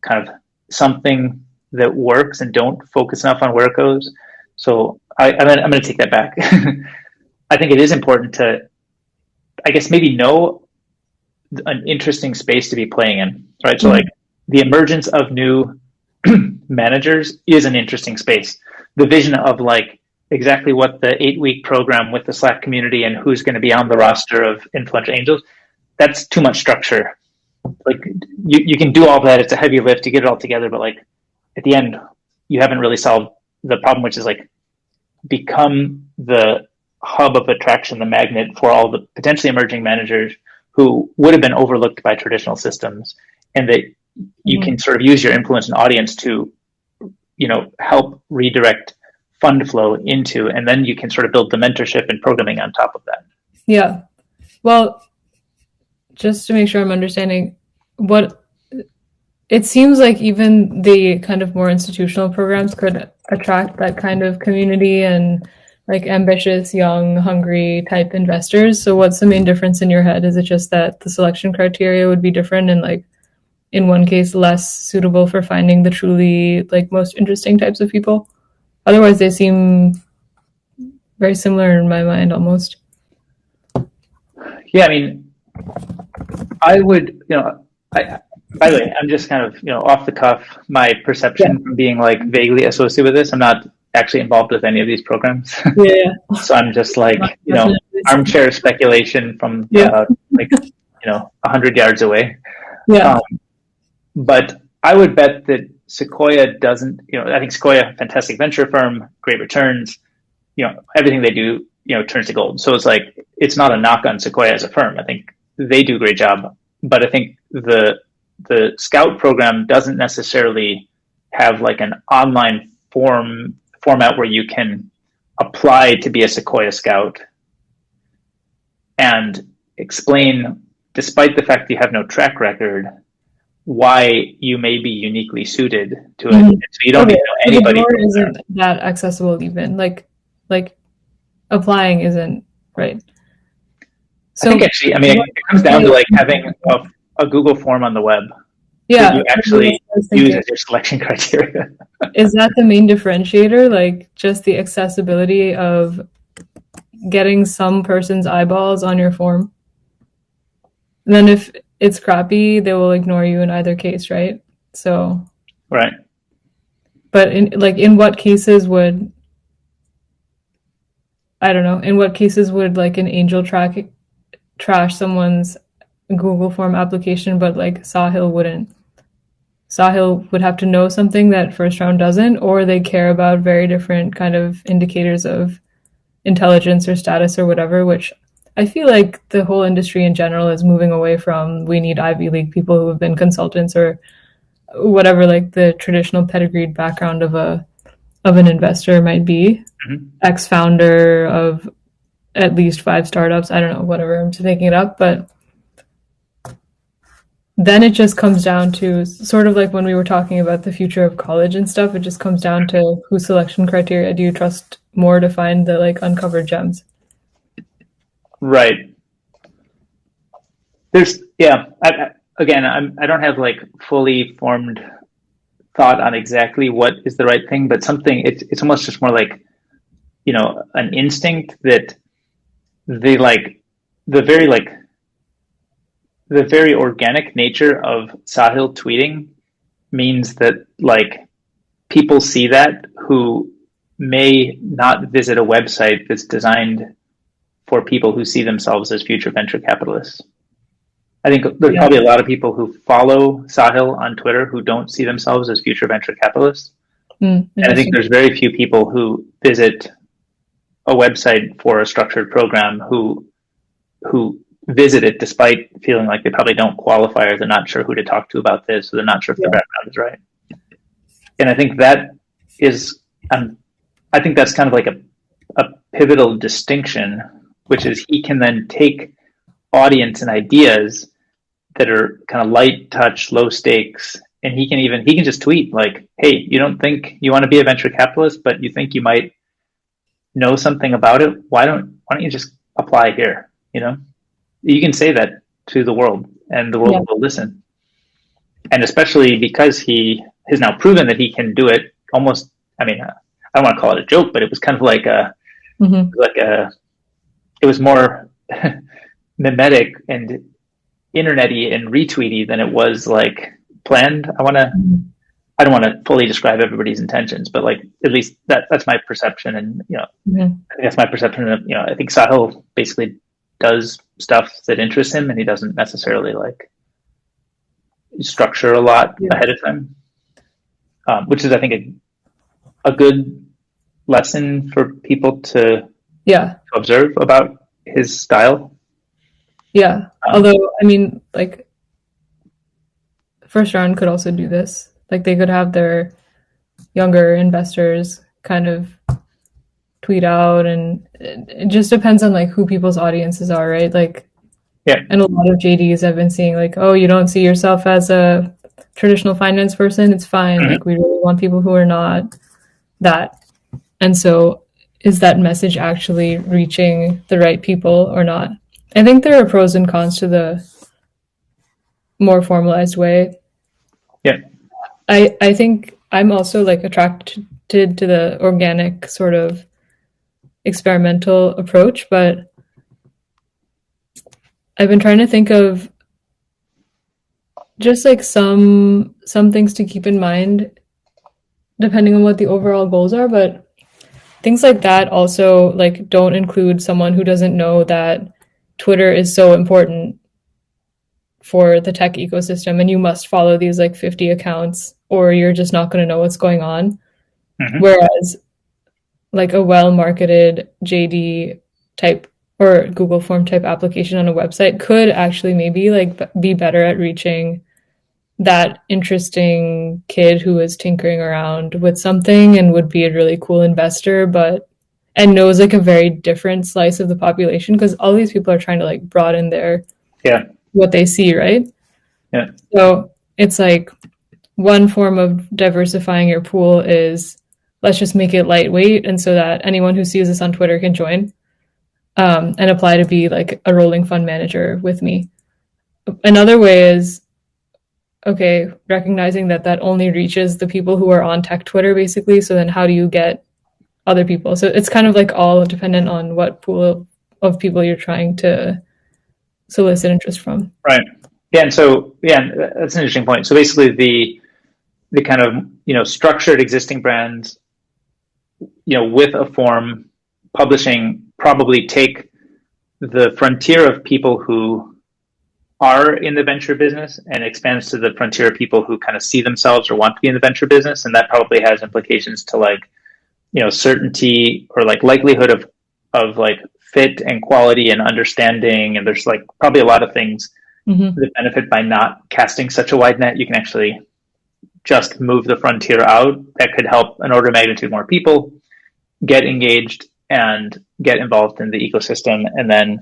kind of something that works and don't focus enough on where it goes. So I'm going to take that back. I think it is important to, I guess, maybe know an interesting space to be playing in, right? So like the emergence of new managers is an interesting space. The vision of like exactly what the 8-week program with the Slack community and who's going to be on the roster of influential angels, that's too much structure. Like you can do all that. It's a heavy lift to get it all together, but like at the end, you haven't really solved the problem, which is like become the hub of attraction, the magnet for all the potentially emerging managers who would have been overlooked by traditional systems, and that you can sort of use your influence and audience to, help redirect fund flow into, and then you can sort of build the mentorship and programming on top of that. Yeah. Well, just to make sure I'm understanding what it seems like, even the kind of more institutional programs could attract that kind of community and like ambitious, young, hungry type investors. So what's the main difference in your head? Is it just that the selection criteria would be different and like in one case less suitable for finding the truly like most interesting types of people? Otherwise they seem very similar in my mind almost. Yeah, I mean, I would, by the way, I'm just kind of, off the cuff, my perception from being like vaguely associated with this. I'm not actually involved with any of these programs. Yeah. So I'm just like, armchair speculation from about 100 yards away. Yeah. But I would bet that Sequoia doesn't, I think Sequoia, fantastic venture firm, great returns, everything they do, turns to gold. So it's like, it's not a knock on Sequoia as a firm. I think they do a great job, but I think the Scout program doesn't necessarily have like an online format where you can apply to be a Sequoia Scout and explain, despite the fact you have no track record, why you may be uniquely suited to it. So you don't need to know anybody. The door isn't that accessible even. Like applying isn't right. So I think actually, it comes down to like having a Google form on the web. Yeah. That you actually use as your selection criteria. Is that the main differentiator? Like just the accessibility of getting some person's eyeballs on your form? And then if it's crappy, they will ignore you in either case, right? So. Right. But in what cases would, I don't know, in what cases would like an angel trash someone's Google form application, but like Sahil wouldn't? Sahil would have to know something that first round doesn't, or they care about very different kind of indicators of intelligence or status or whatever, which I feel like the whole industry in general is moving away from. We need Ivy League people who have been consultants or whatever, like the traditional pedigreed background of an investor might be. Mm-hmm. Ex-founder of at least 5 startups. I don't know, whatever. I'm just making it up. But then it just comes down to sort of like when we were talking about the future of college and stuff, it just comes down to whose selection criteria do you trust more to find the like uncovered gems. Right. I don't have like fully formed thought on exactly what is the right thing, but something, it's almost just more like, an instinct that they like the very organic nature of Sahil tweeting means that like people see that who may not visit a website that's designed for people who see themselves as future venture capitalists. I think there's probably a lot of people who follow Sahil on Twitter who don't see themselves as future venture capitalists. And I think there's very few people who visit a website for a structured program who visit it despite feeling like they probably don't qualify, or they're not sure who to talk to about this, or they're not sure if their background is right. And I think that is, I think that's kind of like a pivotal distinction, which is he can then take audience and ideas that are kind of light touch, low stakes, and he can just tweet like, hey, you don't think you want to be a venture capitalist, but you think you might know something about it? Why don't you just apply here? You can say that to the world, and the world will listen. And especially because he has now proven that he can do it almost, I don't want to call it a joke, but it was kind of like it was more mimetic and internet-y and retweety than it was like planned. I don't want to fully describe everybody's intentions, but like at least that's my perception. And I think that's my perception of I think Sahil basically does stuff that interests him, and he doesn't necessarily like structure a lot ahead of time, which is I think a good lesson for people to observe about his style. Yeah. Although, like first round could also do this. Like they could have their younger investors kind of tweet out, and it just depends on like who people's audiences are, right? Like, and a lot of JDs I've been seeing like, oh, you don't see yourself as a traditional finance person, it's fine. Mm-hmm. Like we really want people who are not that. And so is that message actually reaching the right people or not? I think there are pros and cons to the more formalized way. Yeah. I think I'm also like attracted to the organic sort of experimental approach, but I've been trying to think of just like some things to keep in mind depending on what the overall goals are. But things like that also like don't include someone who doesn't know that Twitter is so important for the tech ecosystem and you must follow these like 50 accounts or you're just not going to know what's going on. Whereas like a well marketed JD type or Google form type application on a website could actually maybe like be better at reaching that interesting kid who is tinkering around with something and would be a really cool investor, but and knows like a very different slice of the population because all these people are trying to like broaden their what they see, right? Yeah. So it's like one form of diversifying your pool is let's just make it lightweight and so that anyone who sees this on Twitter can join and apply to be like a rolling fund manager with me. Another way is okay, recognizing that that only reaches the people who are on tech Twitter, basically. So then how do you get other people? So it's kind of like all dependent on what pool of people you're trying to solicit interest from. Right. Yeah. And so, yeah, that's an interesting point. So basically the kind of, structured existing brands, with a form publishing probably take the frontier of people who are in the venture business and expands to the frontier of people who kind of see themselves or want to be in the venture business. And that probably has implications to like, certainty or like likelihood of like fit and quality and understanding. And there's like probably a lot of things that benefit by not casting such a wide net. You can actually just move the frontier out. That could help an order of magnitude more people get engaged and get involved in the ecosystem. And then,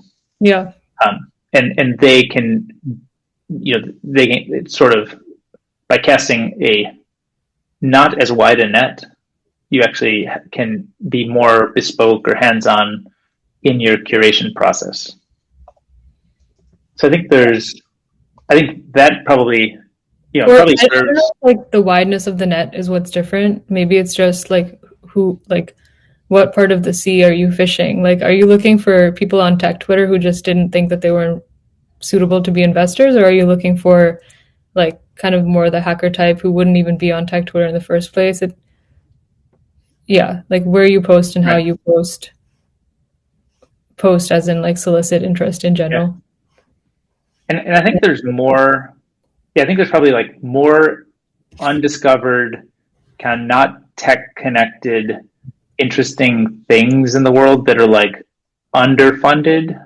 and they can, they can sort of, by casting a not as wide a net, you actually can be more bespoke or hands-on in your curation process. So I think that probably, probably serves. I don't know, like the wideness of the net is what's different. Maybe it's just like what part of the sea are you fishing? Like, are you looking for people on tech Twitter who just didn't think that they were suitable to be investors? Or are you looking for like kind of more the hacker type who wouldn't even be on tech Twitter in the first place? Like where you post and how you post as in like solicit interest in general. Yeah. And I think there's more, I think there's probably like more undiscovered, kind of not tech connected, interesting things in the world that are like underfunded.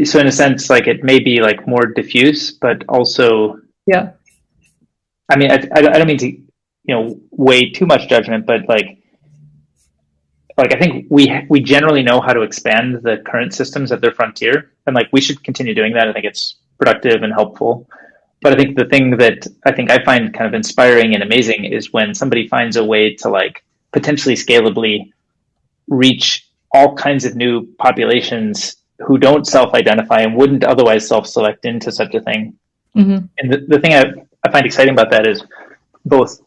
So in a sense, like it may be like more diffuse, but also, I mean, I don't mean to, weigh too much judgment, but like I think we generally know how to expand the current systems at their frontier, and like we should continue doing that. I think it's productive and helpful. But I think the thing that I find kind of inspiring and amazing is when somebody finds a way to like potentially scalably reach all kinds of new populations who don't self-identify and wouldn't otherwise self-select into such a thing. And the thing I find exciting about that is both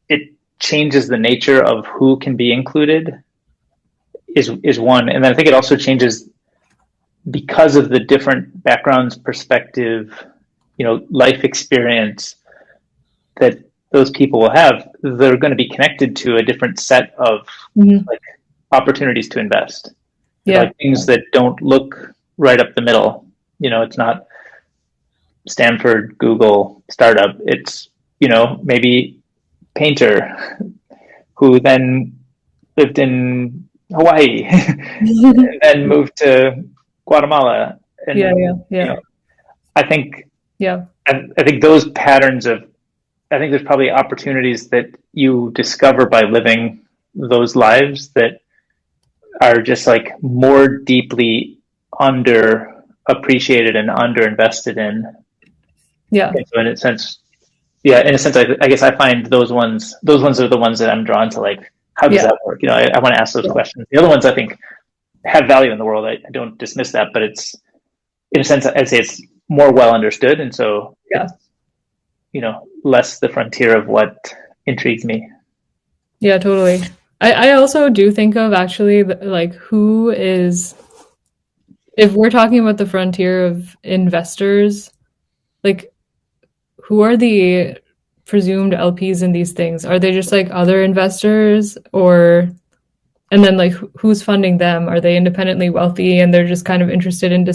it changes the nature of who can be included is one. And then I think it also changes because of the different backgrounds, perspective, life experience that those people will have. They're going to be connected to a different set of like opportunities to invest. Like things that don't look right up the middle. It's not Stanford, Google, startup. It's, maybe painter who then lived in Hawaii and then moved to Guatemala. And, I think those patterns I think there's probably opportunities that you discover by living those lives that are just like more deeply underappreciated and underinvested in. And so in a sense, I guess I find those ones are the ones that I'm drawn to, like, how does that work? I want to ask those questions. The other ones I think have value in the world. I don't dismiss that, but it's, in a sense, I'd say it's more well understood. And so, less the frontier of what intrigues me. Yeah, totally. I also do think of actually like who is, if we're talking about the frontier of investors, like who are the presumed LPs in these things? Are they just like other investors, or and then like who's funding them? Are they independently wealthy and they're just kind of interested in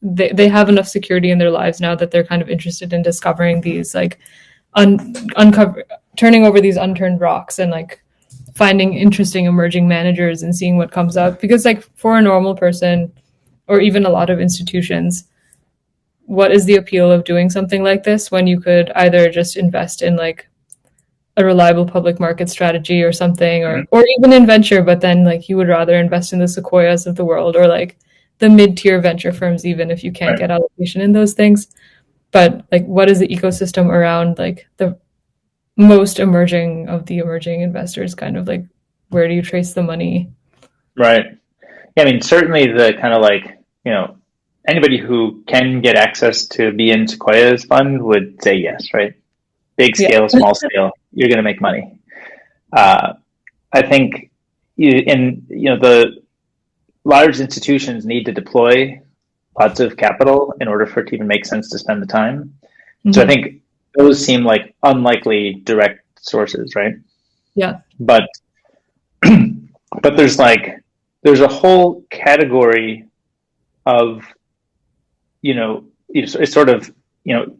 they have enough security in their lives now that they're kind of interested in discovering these like uncover turning over these unturned rocks and like finding interesting emerging managers and seeing what comes up? Because like for a normal person or even a lot of institutions, what is the appeal of doing something like this when you could either just invest in like a reliable public market strategy or something, or even in venture, but then like you would rather invest in the Sequoias of the world or like the mid-tier venture firms, even if you can't get allocation in those things. But like, what is the ecosystem around like the most emerging of the emerging investors? Kind of like, where do you trace the money? Right. Yeah, I mean, certainly the kind of like, anybody who can get access to be in Sequoia's fund would say yes, right? Big scale, small scale, you're going to make money. I think the large institutions need to deploy lots of capital in order for it to even make sense to spend the time. Mm-hmm. So I think those seem like unlikely direct sources, right? Yeah. But there's a whole category of, it's sort of,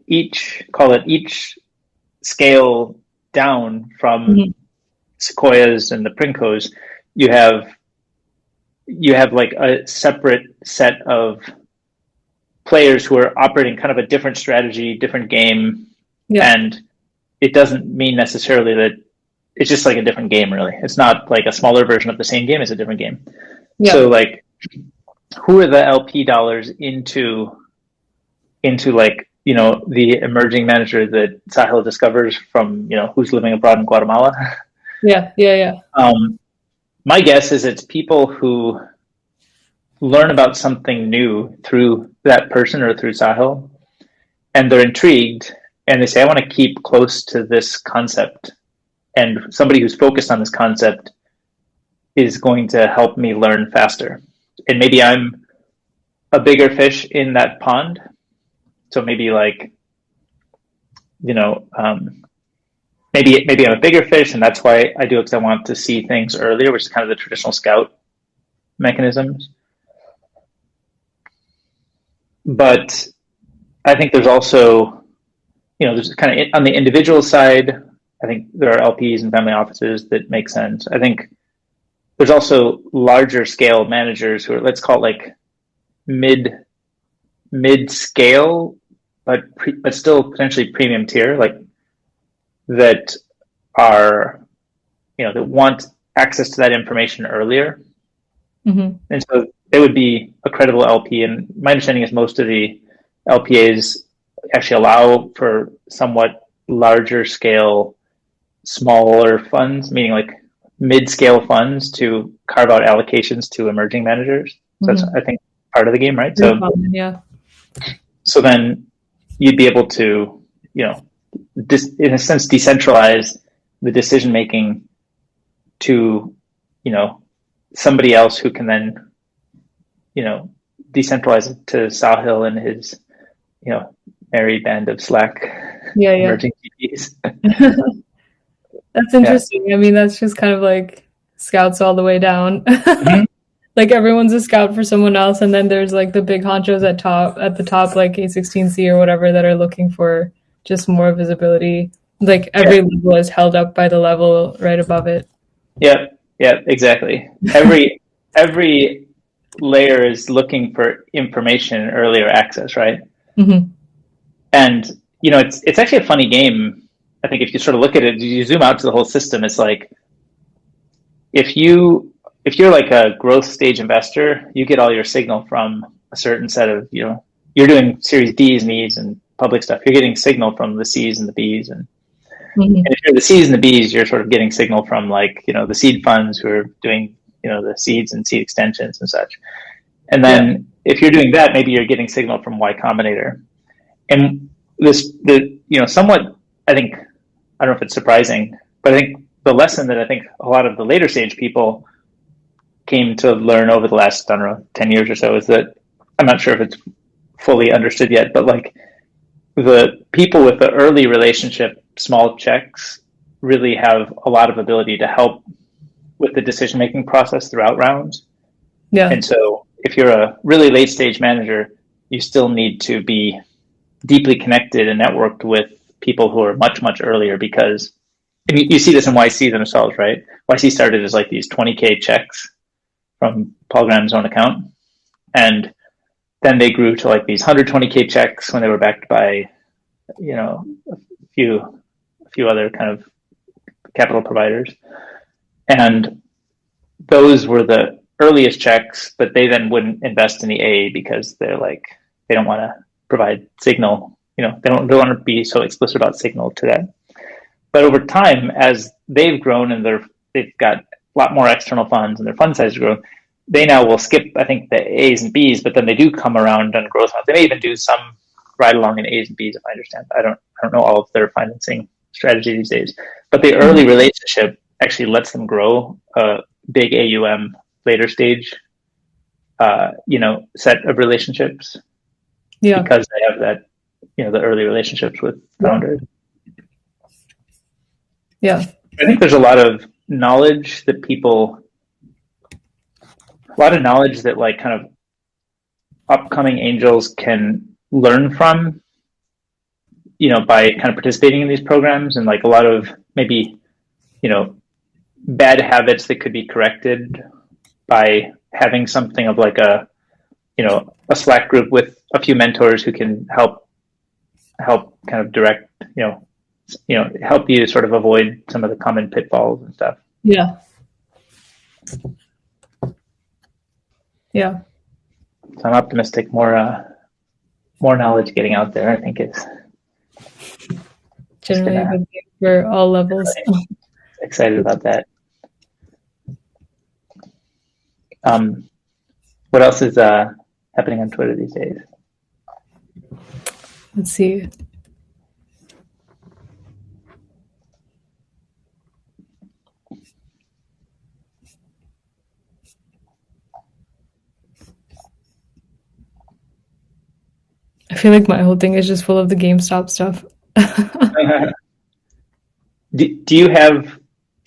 each scale down from Sequoias and the Princos, you have like a separate set of players who are operating kind of a different strategy, different game. Yeah. And it doesn't mean necessarily that it's just like a different game, really. It's not like a smaller version of the same game, it's a different game. Yeah. So like, who are the LP dollars into like, the emerging manager that Sahil discovers from, who's living abroad in Guatemala? Yeah. My guess is it's people who learn about something new through that person or through Sahil, and they're intrigued, and they say, I want to keep close to this concept. And somebody who's focused on this concept is going to help me learn faster. And maybe I'm a bigger fish in that pond. So maybe like, maybe I'm a bigger fish, and that's why I do it, because I want to see things earlier, which is kind of the traditional scout mechanisms. But I think there's also, there's kind of on the individual side, I think there are LPs and family offices that make sense. I think there's also larger scale managers who are, let's call it like mid scale, but still potentially premium tier, like that are, that want access to that information earlier. Mm-hmm. And so they would be a credible LP. And my understanding is most of the LPAs actually allow for somewhat larger scale, smaller funds, meaning like mid-scale funds, to carve out allocations to emerging managers. So that's, I think, part of the game, right? So, so then you'd be able to, in a sense, decentralize the decision-making to, somebody else who can then, decentralize it to Sahil and his, merry band of Slack emerging GPs. That's interesting. Yeah. I mean, that's just kind of like scouts all the way down. Mm-hmm. Like everyone's a scout for someone else, and then there's like the big honchos at the top, like A16C or whatever, that are looking for just more visibility. Like every level is held up by the level right above it. Yeah, exactly. Every layer is looking for information and earlier access, right? Mm-hmm. And it's actually a funny game. I think if you sort of look at it, you zoom out to the whole system, it's like if you're like a growth stage investor, you get all your signal from a certain set of, you're doing series Ds and E's and public stuff. You're getting signal from the C's and the B's. And if you're the C's and the B's, you're sort of getting signal from like, the seed funds who are doing, the seeds and seed extensions and such. And then if you're doing that, maybe you're getting signal from Y Combinator. And somewhat, I think, I don't know if it's surprising, but I think the lesson that I think a lot of the later stage people came to learn over the last, 10 years or so, is that, I'm not sure if it's fully understood yet, but like the people with the early relationship small checks really have a lot of ability to help with the decision-making process throughout rounds. Yeah. And so if you're a really late stage manager, you still need to be deeply connected and networked with people who are much, much earlier, because and you see this in YC themselves, right? YC started as like these 20K checks from Paul Graham's own account. And then they grew to like these 120K checks when they were backed by, a few other kind of capital providers. And those were the earliest checks, but they then wouldn't invest in the A because they're like, they don't want to provide signal. They don't want to be so explicit about signal to that. But over time, as they've grown and they've got a lot more external funds and their fund size has grown, they now will skip, I think, the A's and B's, but then they do come around on growth rounds. They may even do some ride along in A's and B's, if I understand. I don't know all of their financing strategy these days. But the early relationship actually lets them grow a big AUM later stage, set of relationships. Yeah. Because they have that, the early relationships with founders. Yeah. I think there's a lot of knowledge that like kind of upcoming angels can learn from, by kind of participating in these programs, and like a lot of maybe, bad habits that could be corrected by having something of like a Slack group with a few mentors who can help kind of direct, help you sort of avoid some of the common pitfalls and stuff. Yeah. Yeah. So I'm optimistic more knowledge getting out there, I think is generally a good thing for all levels. Excited about that. What else is happening on Twitter these days? Let's see. I feel like my whole thing is just full of the GameStop stuff.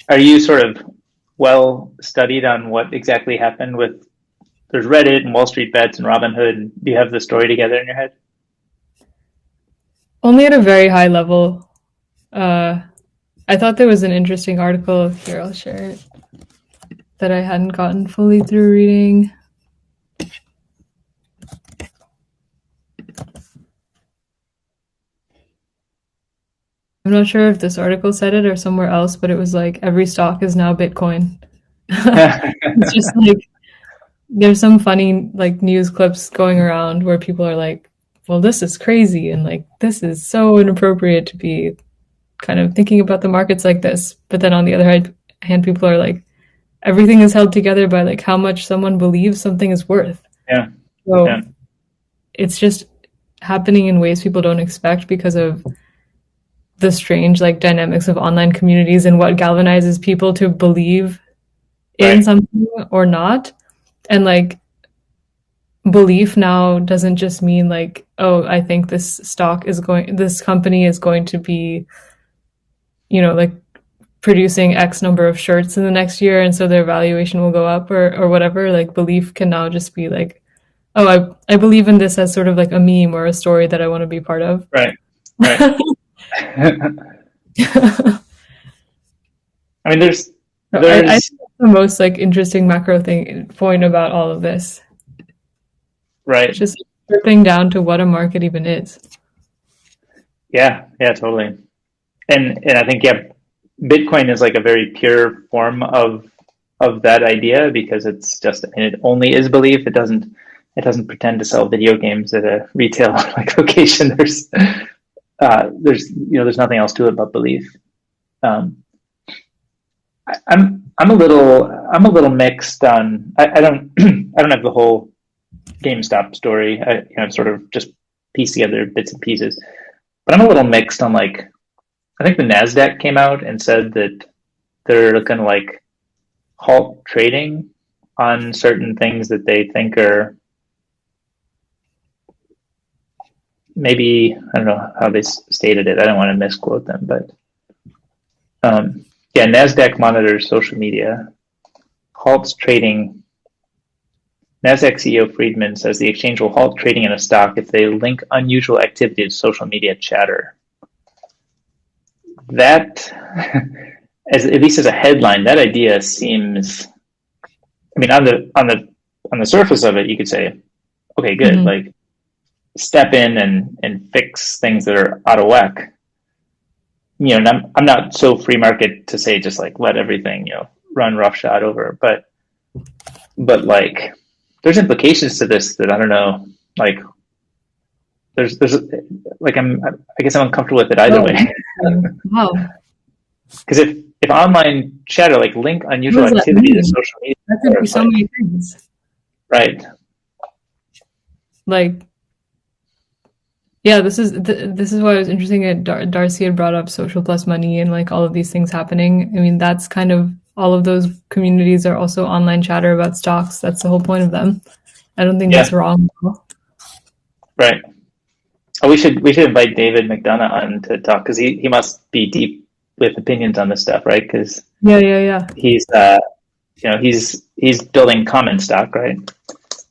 Are you sort of well studied on what exactly happened with, there's Reddit and Wall Street Bets and Robinhood. Do you have the story together in your head? Only at a very high level. I thought there was an interesting article, here I'll share it, that I hadn't gotten fully through reading. I'm not sure if this article said it or somewhere else, but it was like every stock is now Bitcoin. It's just like there's some funny like news clips going around where people are like, well, this is crazy, and like this is so inappropriate to be kind of thinking about the markets like this. But then on the other hand, people are like, everything is held together by like how much someone believes something is worth. Yeah. So it's just happening in ways people don't expect because of the strange like dynamics of online communities and what galvanizes people to believe in something or not. And like belief now doesn't just mean like, oh, I think this company is going to be, like producing X number of shirts in the next year, and so their valuation will go up or whatever. Like belief can now just be like, oh, I believe in this as sort of like a meme or a story that I want to be part of. Right. I mean, there's I think that's the most like interesting macro point about all of this. Right. It's just stripping down to what a market even is. Yeah, totally. And I think Bitcoin is like a very pure form of that idea, because it's just, it only is belief. It doesn't pretend to sell video games at a retail like location. There's nothing else to it but belief. I'm a little mixed on. I don't have the whole GameStop story. I've sort of just pieced together bits and pieces, but I'm a little mixed on like, I think the NASDAQ came out and said that they're going to like halt trading on certain things that they think are maybe, I don't know how they stated it. I don't want to misquote them, but yeah, NASDAQ monitors social media, halts trading. NASDAQ CEO Friedman says the exchange will halt trading in a stock if they link unusual activity to social media chatter. That, at least as a headline, that idea seems, I mean, on the surface of it, you could say, okay, good, like step in and fix things that are out of whack. You know, I'm not so free market to say just like let everything, you know, run roughshod over, but like there's implications to this that I don't know, like there's like I guess I'm uncomfortable with it either way. Wow. Because if online chatter like link unusual activity to social media, that could be so many things. Right. Like, yeah, this is why it was interesting that Darcy had brought up social plus money and like all of these things happening. I mean, that's kind of all of those communities are also online chatter about stocks. That's the whole point of them. I don't think that's wrong. Right. Oh, we should invite David McDonough on to talk because he must be deep with opinions on this stuff, right? Because he's you know he's building common stock, right?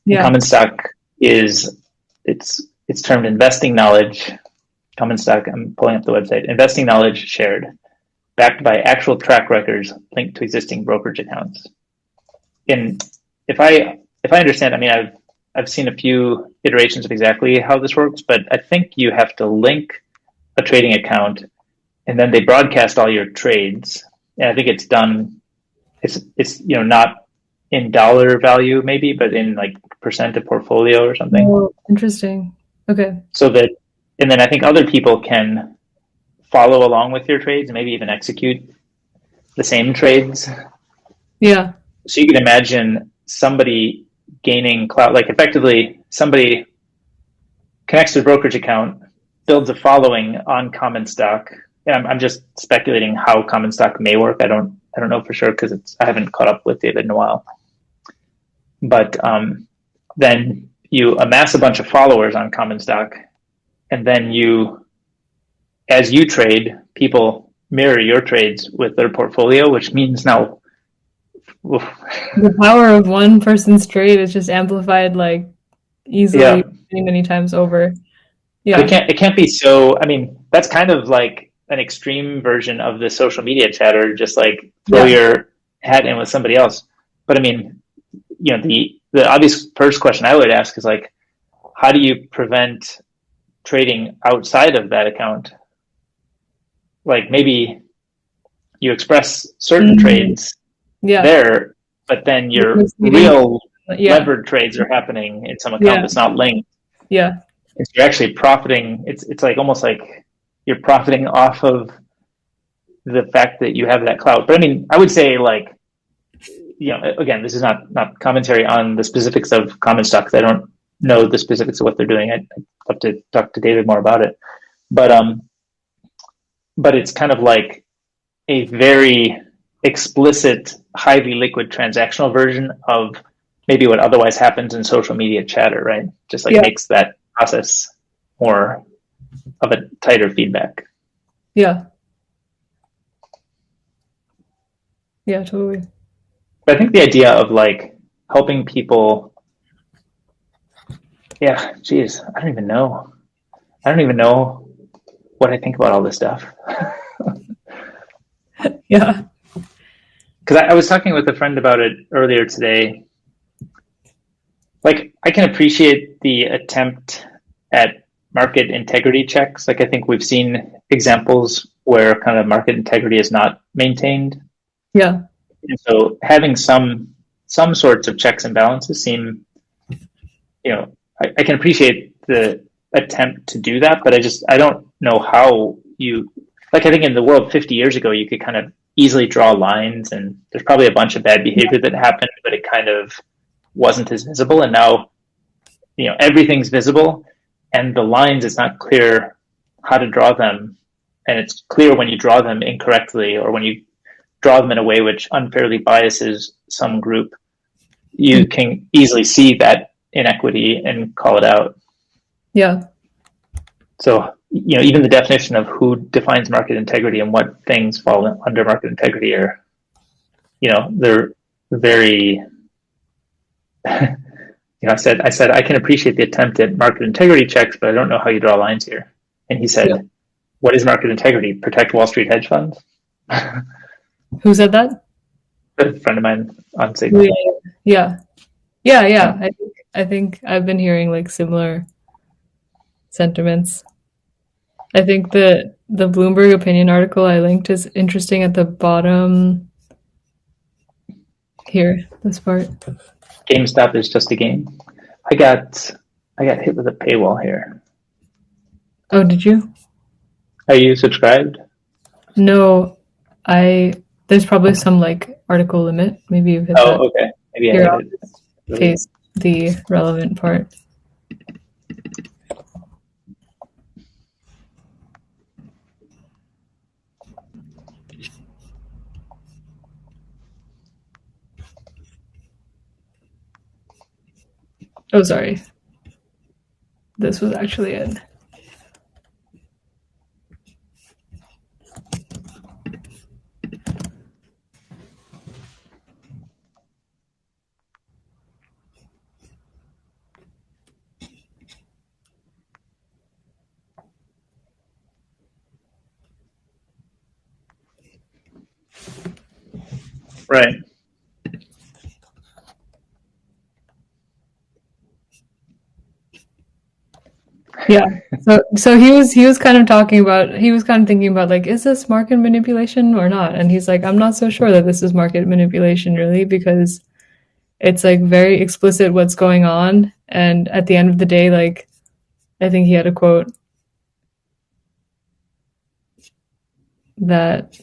Yeah. And common stock is it's termed investing knowledge. Common stock. I'm pulling up the website. Investing knowledge shared, backed by actual track records linked to existing brokerage accounts. And if I understand, I mean I've seen a few iterations of exactly how this works, but I think you have to link a trading account and then they broadcast all your trades. And I think it's done, it's you know, not in dollar value maybe, but in like percent of portfolio or something. Oh, interesting. Okay. So that, and then I think other people can follow along with your trades and maybe even execute the same trades. Yeah. So you can imagine somebody gaining clout, like effectively somebody connects to a brokerage account, builds a following on common stock. And I'm just speculating how common stock may work. I don't know for sure because I haven't caught up with David in a while. But then you amass a bunch of followers on common stock, and then as you trade, people mirror your trades with their portfolio, which means now the power of one person's trade is just amplified like easily many times over. Yeah. It can't be so, I mean, that's kind of like an extreme version of the social media chatter, just like throw your hat in with somebody else. But I mean, you know, the obvious first question I would ask is like, how do you prevent trading outside of that account? Like maybe you express certain trades there, but then your real levered trades are happening in some account that's not linked. Yeah. So you're actually profiting. It's like almost like you're profiting off of the fact that you have that clout. But I mean, I would say like, you know, again, this is not commentary on the specifics of common stock because I don't know the specifics of what they're doing. I'd love to talk to David more about it. But it's kind of like a very explicit, highly liquid transactional version of maybe what otherwise happens in social media chatter, right? Just like makes that process more of a tighter feedback. Yeah. Yeah, totally. But I think the idea of like helping people, I don't even know what I think about all this stuff. Yeah. Because I was talking with a friend about it earlier today. Like, I can appreciate the attempt at market integrity checks. Like, I think we've seen examples where kind of market integrity is not maintained. Yeah. And so having some sorts of checks and balances seem, you know, I can appreciate the attempt to do that, but I don't know how I think in the world 50 years ago, you could kind of easily draw lines, and there's probably a bunch of bad behavior that happened, but it kind of wasn't as visible. And now, you know, everything's visible, and the lines, it's not clear how to draw them. And it's clear when you draw them incorrectly or when you draw them in a way which unfairly biases some group, you can easily see that inequity and call it out. Yeah. So, even the definition of who defines market integrity and what things fall under market integrity are, they're very, I said, I can appreciate the attempt at market integrity checks, but I don't know how you draw lines here. And he said, What is market integrity? Protect Wall Street hedge funds? Who said that? A friend of mine on Signal. Yeah. I think I've been hearing like similar sentiments. I think the Bloomberg opinion article I linked is interesting at the bottom here, this part. GameStop is just a game. I got hit with a paywall here. Oh, did you? Are you subscribed? No, there's probably some like article limit. Maybe you've hit that. Oh, okay. Maybe Here, I I'll hit it. paste the relevant part. Oh, sorry. This was actually it. Right. Yeah. So he was kind of thinking about like, is this market manipulation or not? And he's like, I'm not so sure that this is market manipulation really, because it's like very explicit what's going on. And at the end of the day, like, I think he had a quote that,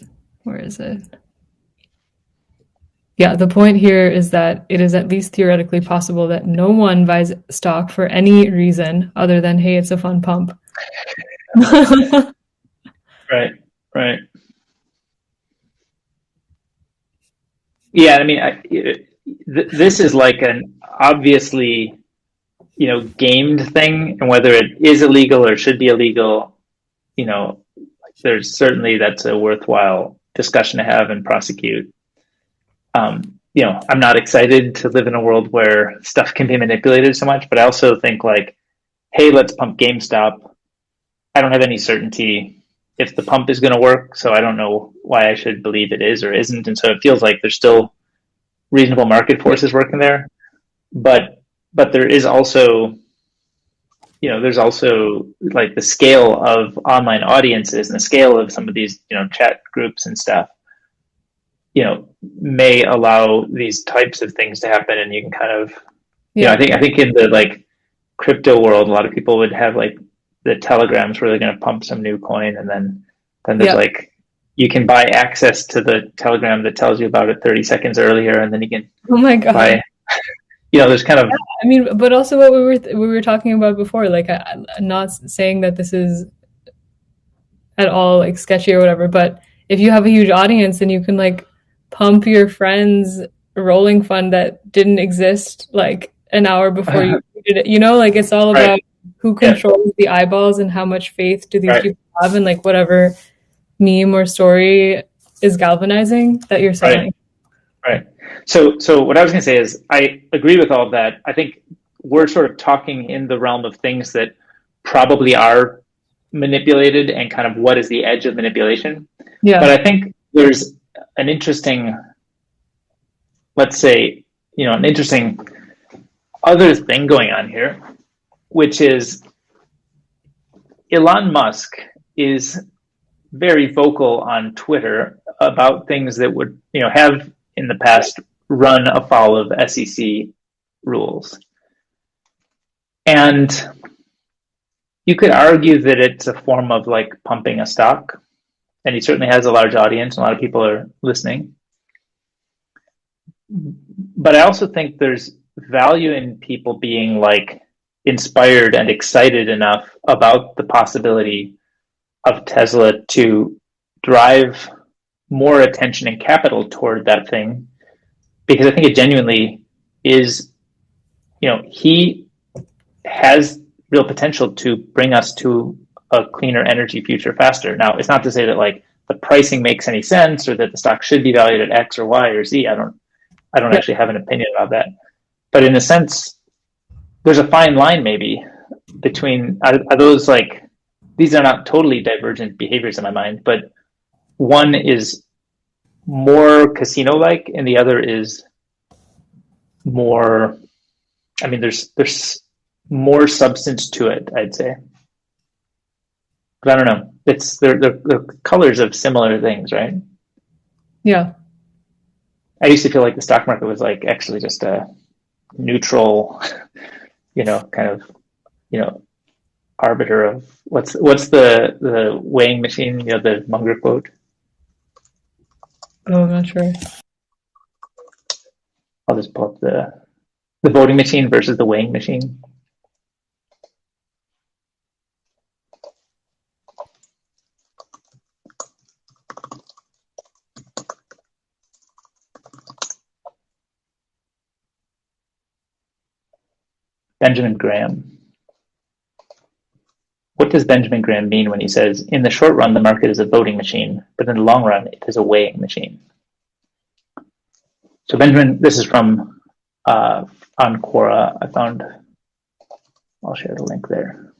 where is it? Yeah, the point here is that it is at least theoretically possible that no one buys stock for any reason other than, hey, it's a fun pump. Right. Yeah, I mean, this is like an obviously, gamed thing, and whether it is illegal or should be illegal, there's certainly that's a worthwhile discussion to have and prosecute. I'm not excited to live in a world where stuff can be manipulated so much, but I also think like, hey, let's pump GameStop. I don't have any certainty if the pump is going to work, so I don't know why I should believe it is or isn't. And so it feels like there's still reasonable market forces working there, but there is also, there's also like the scale of online audiences and the scale of some of these, chat groups and stuff, may allow these types of things to happen. And you can kind of, I think in the like crypto world, a lot of people would have like the telegrams where they're going to pump some new coin, and then there's like, you can buy access to the telegram that tells you about it 30 seconds earlier, and then you can buy, there's kind of, I mean, but also what we were talking about before, like, I'm not saying that this is at all like sketchy or whatever, but if you have a huge audience, then you can like pump your friend's rolling fund that didn't exist like an hour before you did it. Like it's all about who controls the eyeballs and how much faith do these people have in like whatever meme or story is galvanizing that you're selling. Right. So what I was going to say is I agree with all of that. I think we're sort of talking in the realm of things that probably are manipulated and kind of what is the edge of manipulation. Yeah. But I think there's an interesting, let's say, an interesting other thing going on here, which is Elon Musk is very vocal on Twitter about things that would, have in the past run afoul of SEC rules. And you could argue that it's a form of like pumping a stock, and he certainly has a large audience. A lot of people are listening. But I also think there's value in people being like inspired and excited enough about the possibility of Tesla to drive more attention and capital toward that thing, because I think it genuinely is, he has real potential to bring us to a cleaner energy future faster. Now, it's not to say that like the pricing makes any sense or that the stock should be valued at X or Y or Z. I don't actually have an opinion about that. But in a sense, there's a fine line maybe between are those like, these are not totally divergent behaviors in my mind, but one is more casino-like and the other is more, I mean, there's more substance to it, I'd say. But I don't know. It's they're colors of similar things, right? Yeah. I used to feel like the stock market was like actually just a neutral, kind of, arbiter of what's the weighing machine, the Munger quote. Oh, I'm not sure. I'll just pull up the voting machine versus the weighing machine. Benjamin Graham. What does Benjamin Graham mean when he says, in the short run, the market is a voting machine, but in the long run, it is a weighing machine? So Benjamin, this is from on Quora. I'll share the link there.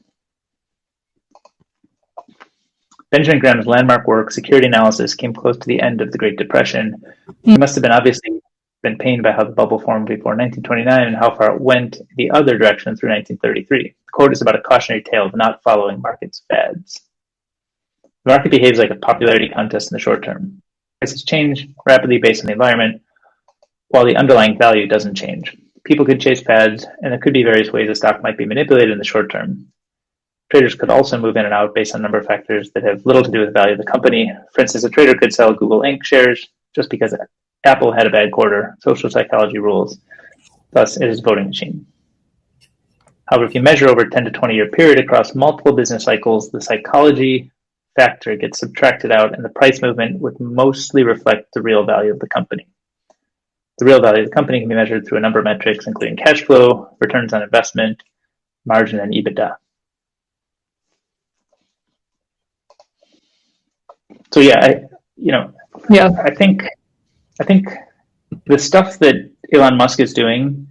Benjamin Graham's landmark work, Security Analysis, came close to the end of the Great Depression. He must have been obviously been pained by how the bubble formed before 1929 and how far it went the other direction through 1933. The quote is about a cautionary tale of not following market's fads. The market behaves like a popularity contest in the short term. Prices change rapidly based on the environment, while the underlying value doesn't change. People could chase fads, and there could be various ways a stock might be manipulated in the short term. Traders could also move in and out based on a number of factors that have little to do with the value of the company. For instance, a trader could sell Google Inc. shares just because Apple had a bad quarter. Social psychology rules. Thus, it is a voting machine. However, if you measure over a 10 to 20 year period across multiple business cycles, the psychology factor gets subtracted out and the price movement would mostly reflect the real value of the company. The real value of the company can be measured through a number of metrics, including cash flow, returns on investment, margin, and EBITDA. So yeah, I think the stuff that Elon Musk is doing,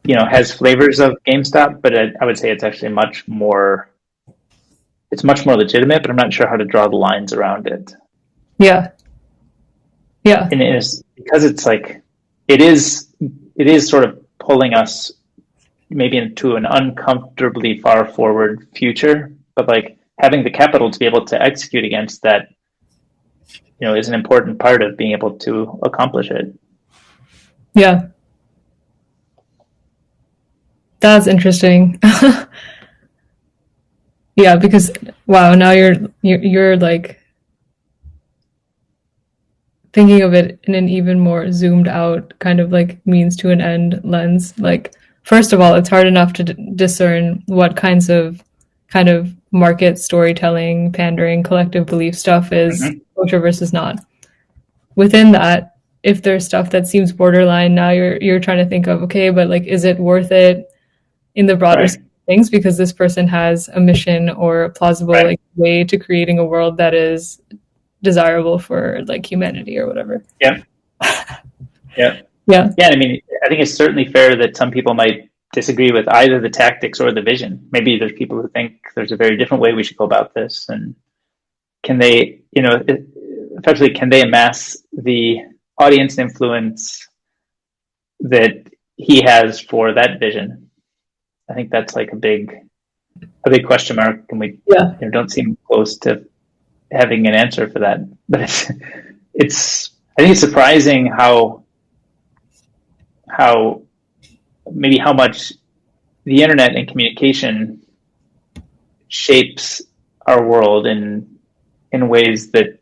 has flavors of GameStop, but I would say it's actually much more legitimate, but I'm not sure how to draw the lines around it. Yeah. Yeah. And it is because it's like, it is sort of pulling us maybe into an uncomfortably far forward future, but like having the capital to be able to execute against that, is an important part of being able to accomplish it. Yeah. That's interesting. Yeah, because wow, now you're like thinking of it in an even more zoomed out kind of like means to an end lens. Like, first of all, it's hard enough to discern what kinds of kind of market storytelling, pandering, collective belief stuff is kosher versus not. Within that, if there's stuff that seems borderline, now you're trying to think of, okay, but like, is it worth it in the broader things because this person has a mission or a plausible like way to creating a world that is desirable for like humanity or whatever. Yeah. I mean, I think it's certainly fair that some people might disagree with either the tactics or the vision. Maybe there's people who think there's a very different way we should go about this, and can they, effectively, can they amass the audience influence that he has for that vision? I think that's like a big question mark, and we don't seem close to having an answer for that. But I think it's surprising how much the internet and communication shapes our world in ways that,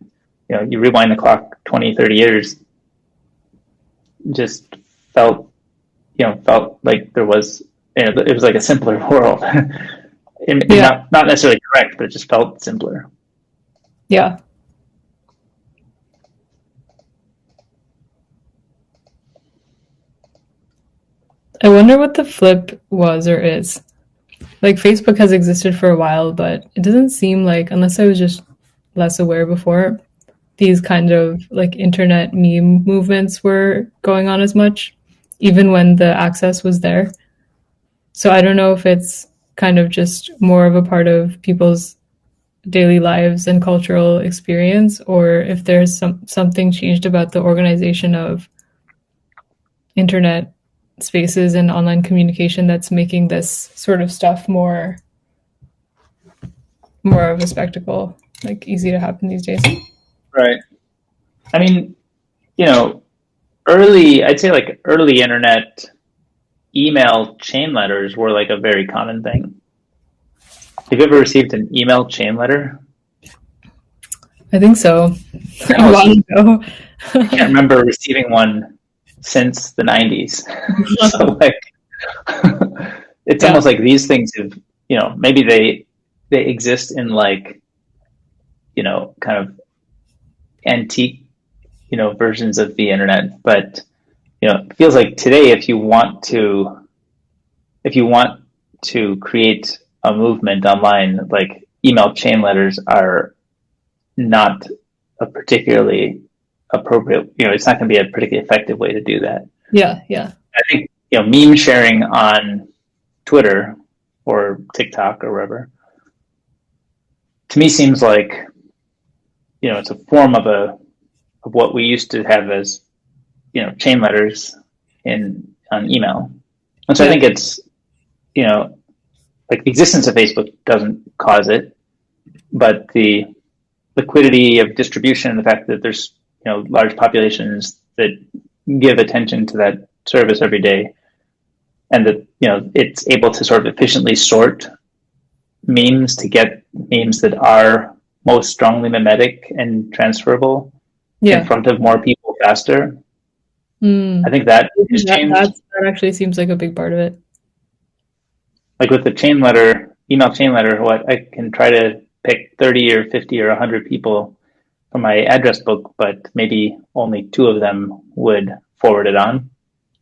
you rewind the clock 20, 30 years, just felt like there was, it was like a simpler world. Not necessarily correct, but it just felt simpler. Yeah. I wonder what the flip was or is. Like Facebook has existed for a while, but it doesn't seem like, unless I was just less aware before, these kind of like internet meme movements were going on as much, even when the access was there. So I don't know if it's kind of just more of a part of people's daily lives and cultural experience, or if there's something changed about the organization of internet spaces and online communication that's making this sort of stuff more of a spectacle, like easy to happen these days. Right. I mean, I'd say like early internet email chain letters were like a very common thing. Have you ever received an email chain letter? I think so. A while ago. I can't remember receiving one since the 90s. So like, it's almost like these things have, maybe they exist in like, kind of antique, versions of the internet. But, it feels like today, if you want to create a movement online, like email chain letters are not a particularly appropriate, it's not going to be a particularly effective way to do that. Yeah. I think, meme sharing on Twitter or TikTok or wherever, to me seems like, it's a form of what we used to have as, chain letters on email. And so I think it's, like the existence of Facebook doesn't cause it, but the liquidity of distribution, the fact that there's, large populations that give attention to that service every day, and that, it's able to sort of efficiently sort memes to get memes that are most strongly mimetic and transferable in front of more people faster. I think that has changed. That actually seems like a big part of it. Like with the email chain letter, I can try to pick 30 or 50 or 100 people from my address book, but maybe only 2 of them would forward it on.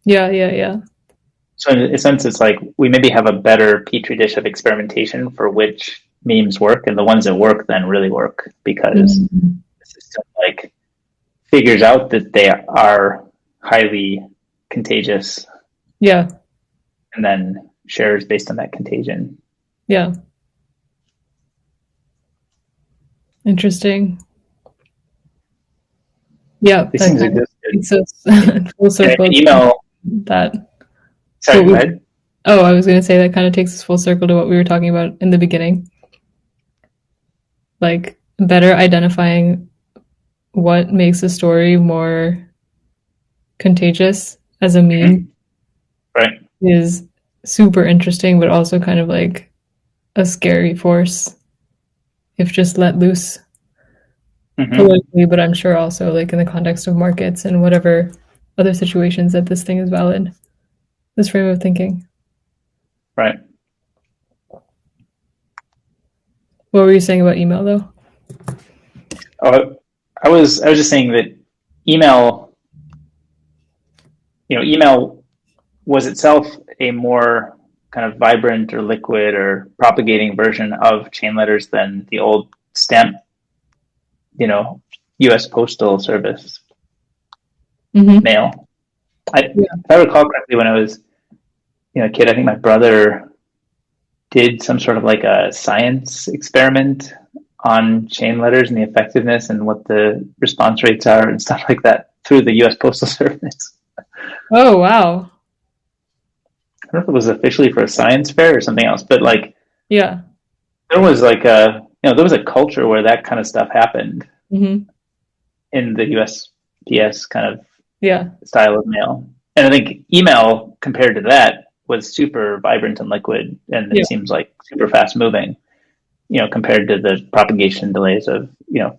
Yeah. So in a sense, it's like we maybe have a better petri dish of experimentation for which memes work, and the ones that work then really work because the system like figures out that they are highly contagious. Yeah. And then shares based on that contagion. Yeah. Interesting. Yeah. These things exist. Full circle. Email that. Sorry, go ahead. Oh, I was going to say that kind of takes us full circle to what we were talking about in the beginning. Like better identifying what makes a story more contagious as a meme, right, is super interesting, but also kind of like a scary force if just let loose politically, but I'm sure also like in the context of markets and whatever other situations that this thing is valid. This frame of thinking. Right. What were you saying about email though? I was just saying that email was itself a more kind of vibrant or liquid or propagating version of chain letters than the old stamp, U.S. Postal Service mail. If I recall correctly, when I was, a kid, I think my brother did some sort of like a science experiment on chain letters and the effectiveness and what the response rates are and stuff like that through the U.S. Postal Service. Oh, wow. I don't know if it was officially for a science fair or something else, but like, yeah, there was like there was a culture where that kind of stuff happened in the USPS kind of style of mail. And I think email compared to that was super vibrant and liquid, and it seems like super fast moving, compared to the propagation delays of,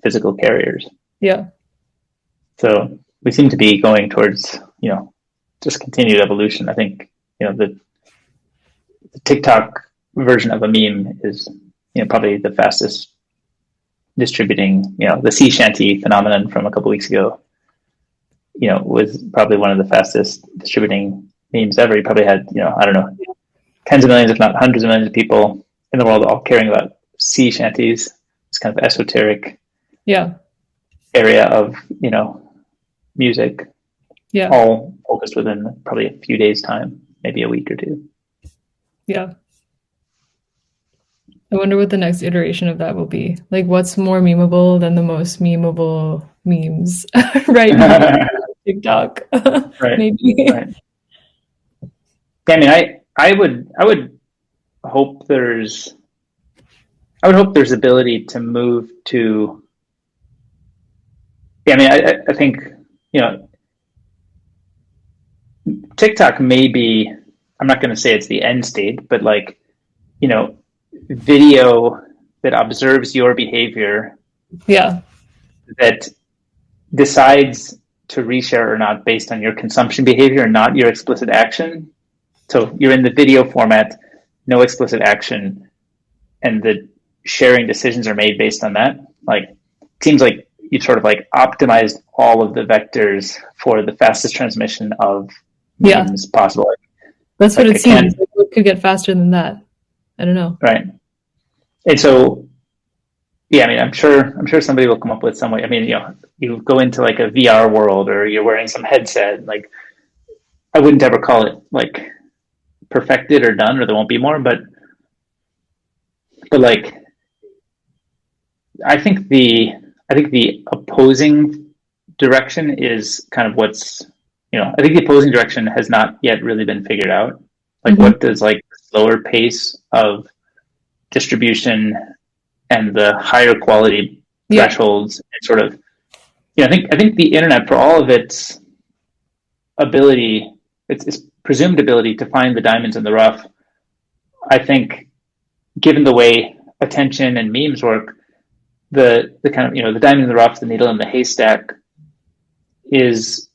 physical carriers. Yeah. So we seem to be going towards, just continued evolution. I think, the TikTok version of a meme is, probably the fastest distributing, the sea shanty phenomenon from a couple weeks ago, was probably one of the fastest distributing memes ever. He probably had, I don't know, tens of millions, if not hundreds of millions of people in the world all caring about sea shanties, this kind of esoteric area of, music, all focused within probably a few days' time, maybe a week or two. Yeah. I wonder what the next iteration of that will be. Like, what's more memeable than the most memeable memes right now? TikTok, right. maybe. Right. I mean, I would hope there's ability to move to. Yeah, I mean, I think, TikTok may be. I'm not going to say it's the end state, but like, video that observes your behavior, that decides to reshare or not based on your consumption behavior and not your explicit action. So you're in the video format, no explicit action, and the sharing decisions are made based on that. Like, it seems like you've sort of like optimized all of the vectors for the fastest transmission of memes possible. That's what it seems. Like, it could get faster than that. I don't know. Right. And so, yeah, I mean, I'm sure somebody will come up with some way. I mean, you go into like a VR world, or you're wearing some headset. Like, I wouldn't ever call it like perfected or done, or there won't be more. But like, I think the opposing direction is kind of what's, I think the opposing direction has not yet really been figured out. Like, what does like slower pace of distribution and the higher quality thresholds and sort of, I think the internet, for all of its ability, its presumed ability to find the diamonds in the rough, I think, given the way attention and memes work, the kind of, the diamond in the rough, the needle in the haystack is,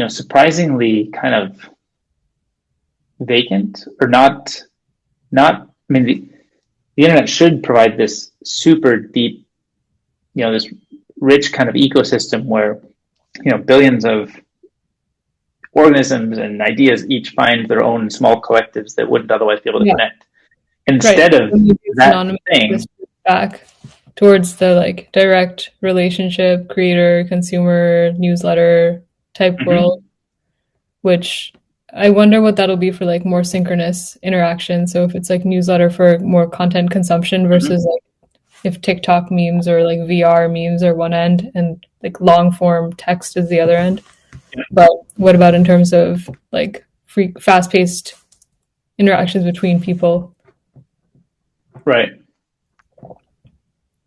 surprisingly kind of vacant, or not. I mean, the internet should provide this super deep, this rich kind of ecosystem where, billions of organisms and ideas each find their own small collectives that wouldn't otherwise be able to connect. Instead of that thing, back towards the like direct relationship, creator, consumer, newsletter type world, which I wonder what that'll be for like more synchronous interaction. So if it's like newsletter for more content consumption versus like if TikTok memes or like VR memes are one end and like long form text is the other end. But what about in terms of like fast paced interactions between people? Right.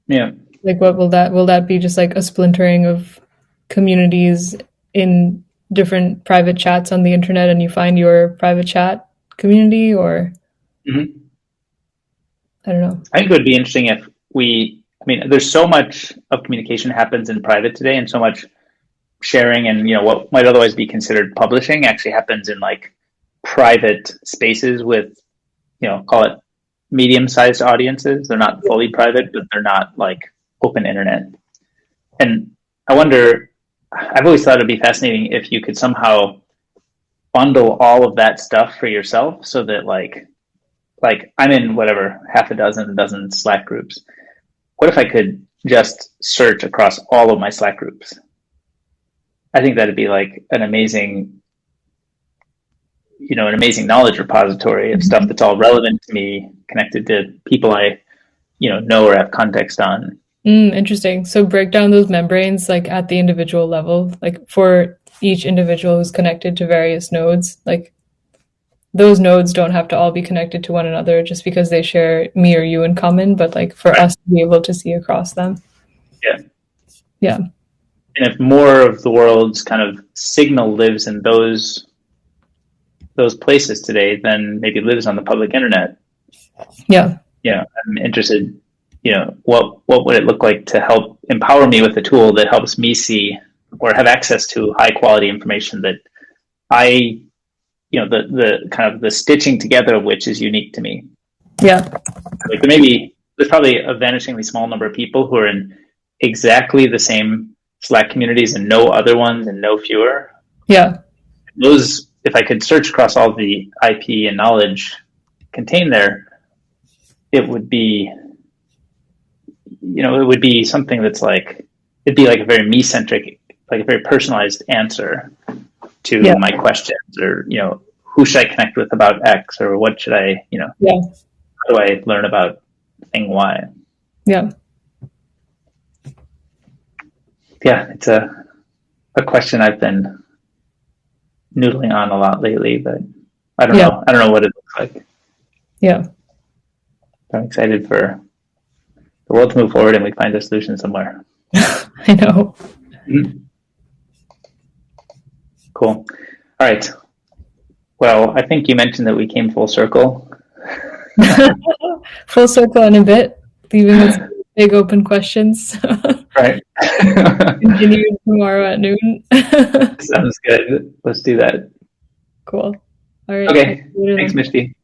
Yeah. Like, what will that be? Just like a splintering of communities in different private chats on the internet, and you find your private chat community, or I don't know. I think it would be interesting if there's so much of communication happens in private today, and so much sharing and, what might otherwise be considered publishing actually happens in like private spaces with, call it medium-sized audiences. They're not fully private, but they're not like open internet. And I wonder, I've always thought it'd be fascinating if you could somehow bundle all of that stuff for yourself, so that like I'm in whatever, half a dozen Slack groups. What if I could just search across all of my Slack groups? I think that'd be like an amazing knowledge repository of stuff that's all relevant to me, connected to people I, know or have context on. Interesting. So break down those membranes like at the individual level, like for each individual who's connected to various nodes. Like, those nodes don't have to all be connected to one another just because they share me or you in common, but like for us to be able to see across them. Yeah. And if more of the world's kind of signal lives in those places today, then maybe lives on the public internet. Yeah. I'm interested, what would it look like to help empower me with a tool that helps me see or have access to high quality information that I, the kind of the stitching together of which is unique to me. Yeah. Like, there's probably a vanishingly small number of people who are in exactly the same Slack communities and no other ones and no fewer. Yeah. Those, if I could search across all the IP and knowledge contained there, it would be, it would be something that's like, it'd be like a very me-centric, like a very personalized answer to my questions, or, who should I connect with about X, or what should I, how do I learn about thing Y? Yeah. Yeah, it's a question I've been noodling on a lot lately, but I don't know. I don't know what it looks like. Yeah. I'm excited for the world to move forward and we find a solution somewhere. I know. Mm-hmm. Cool. All right. Well, I think you mentioned that we came full circle. Full circle in a bit, leaving with big open questions. Right. Continue tomorrow at noon. Sounds good. Let's do that. Cool. All right. Okay. Thanks, Mishti.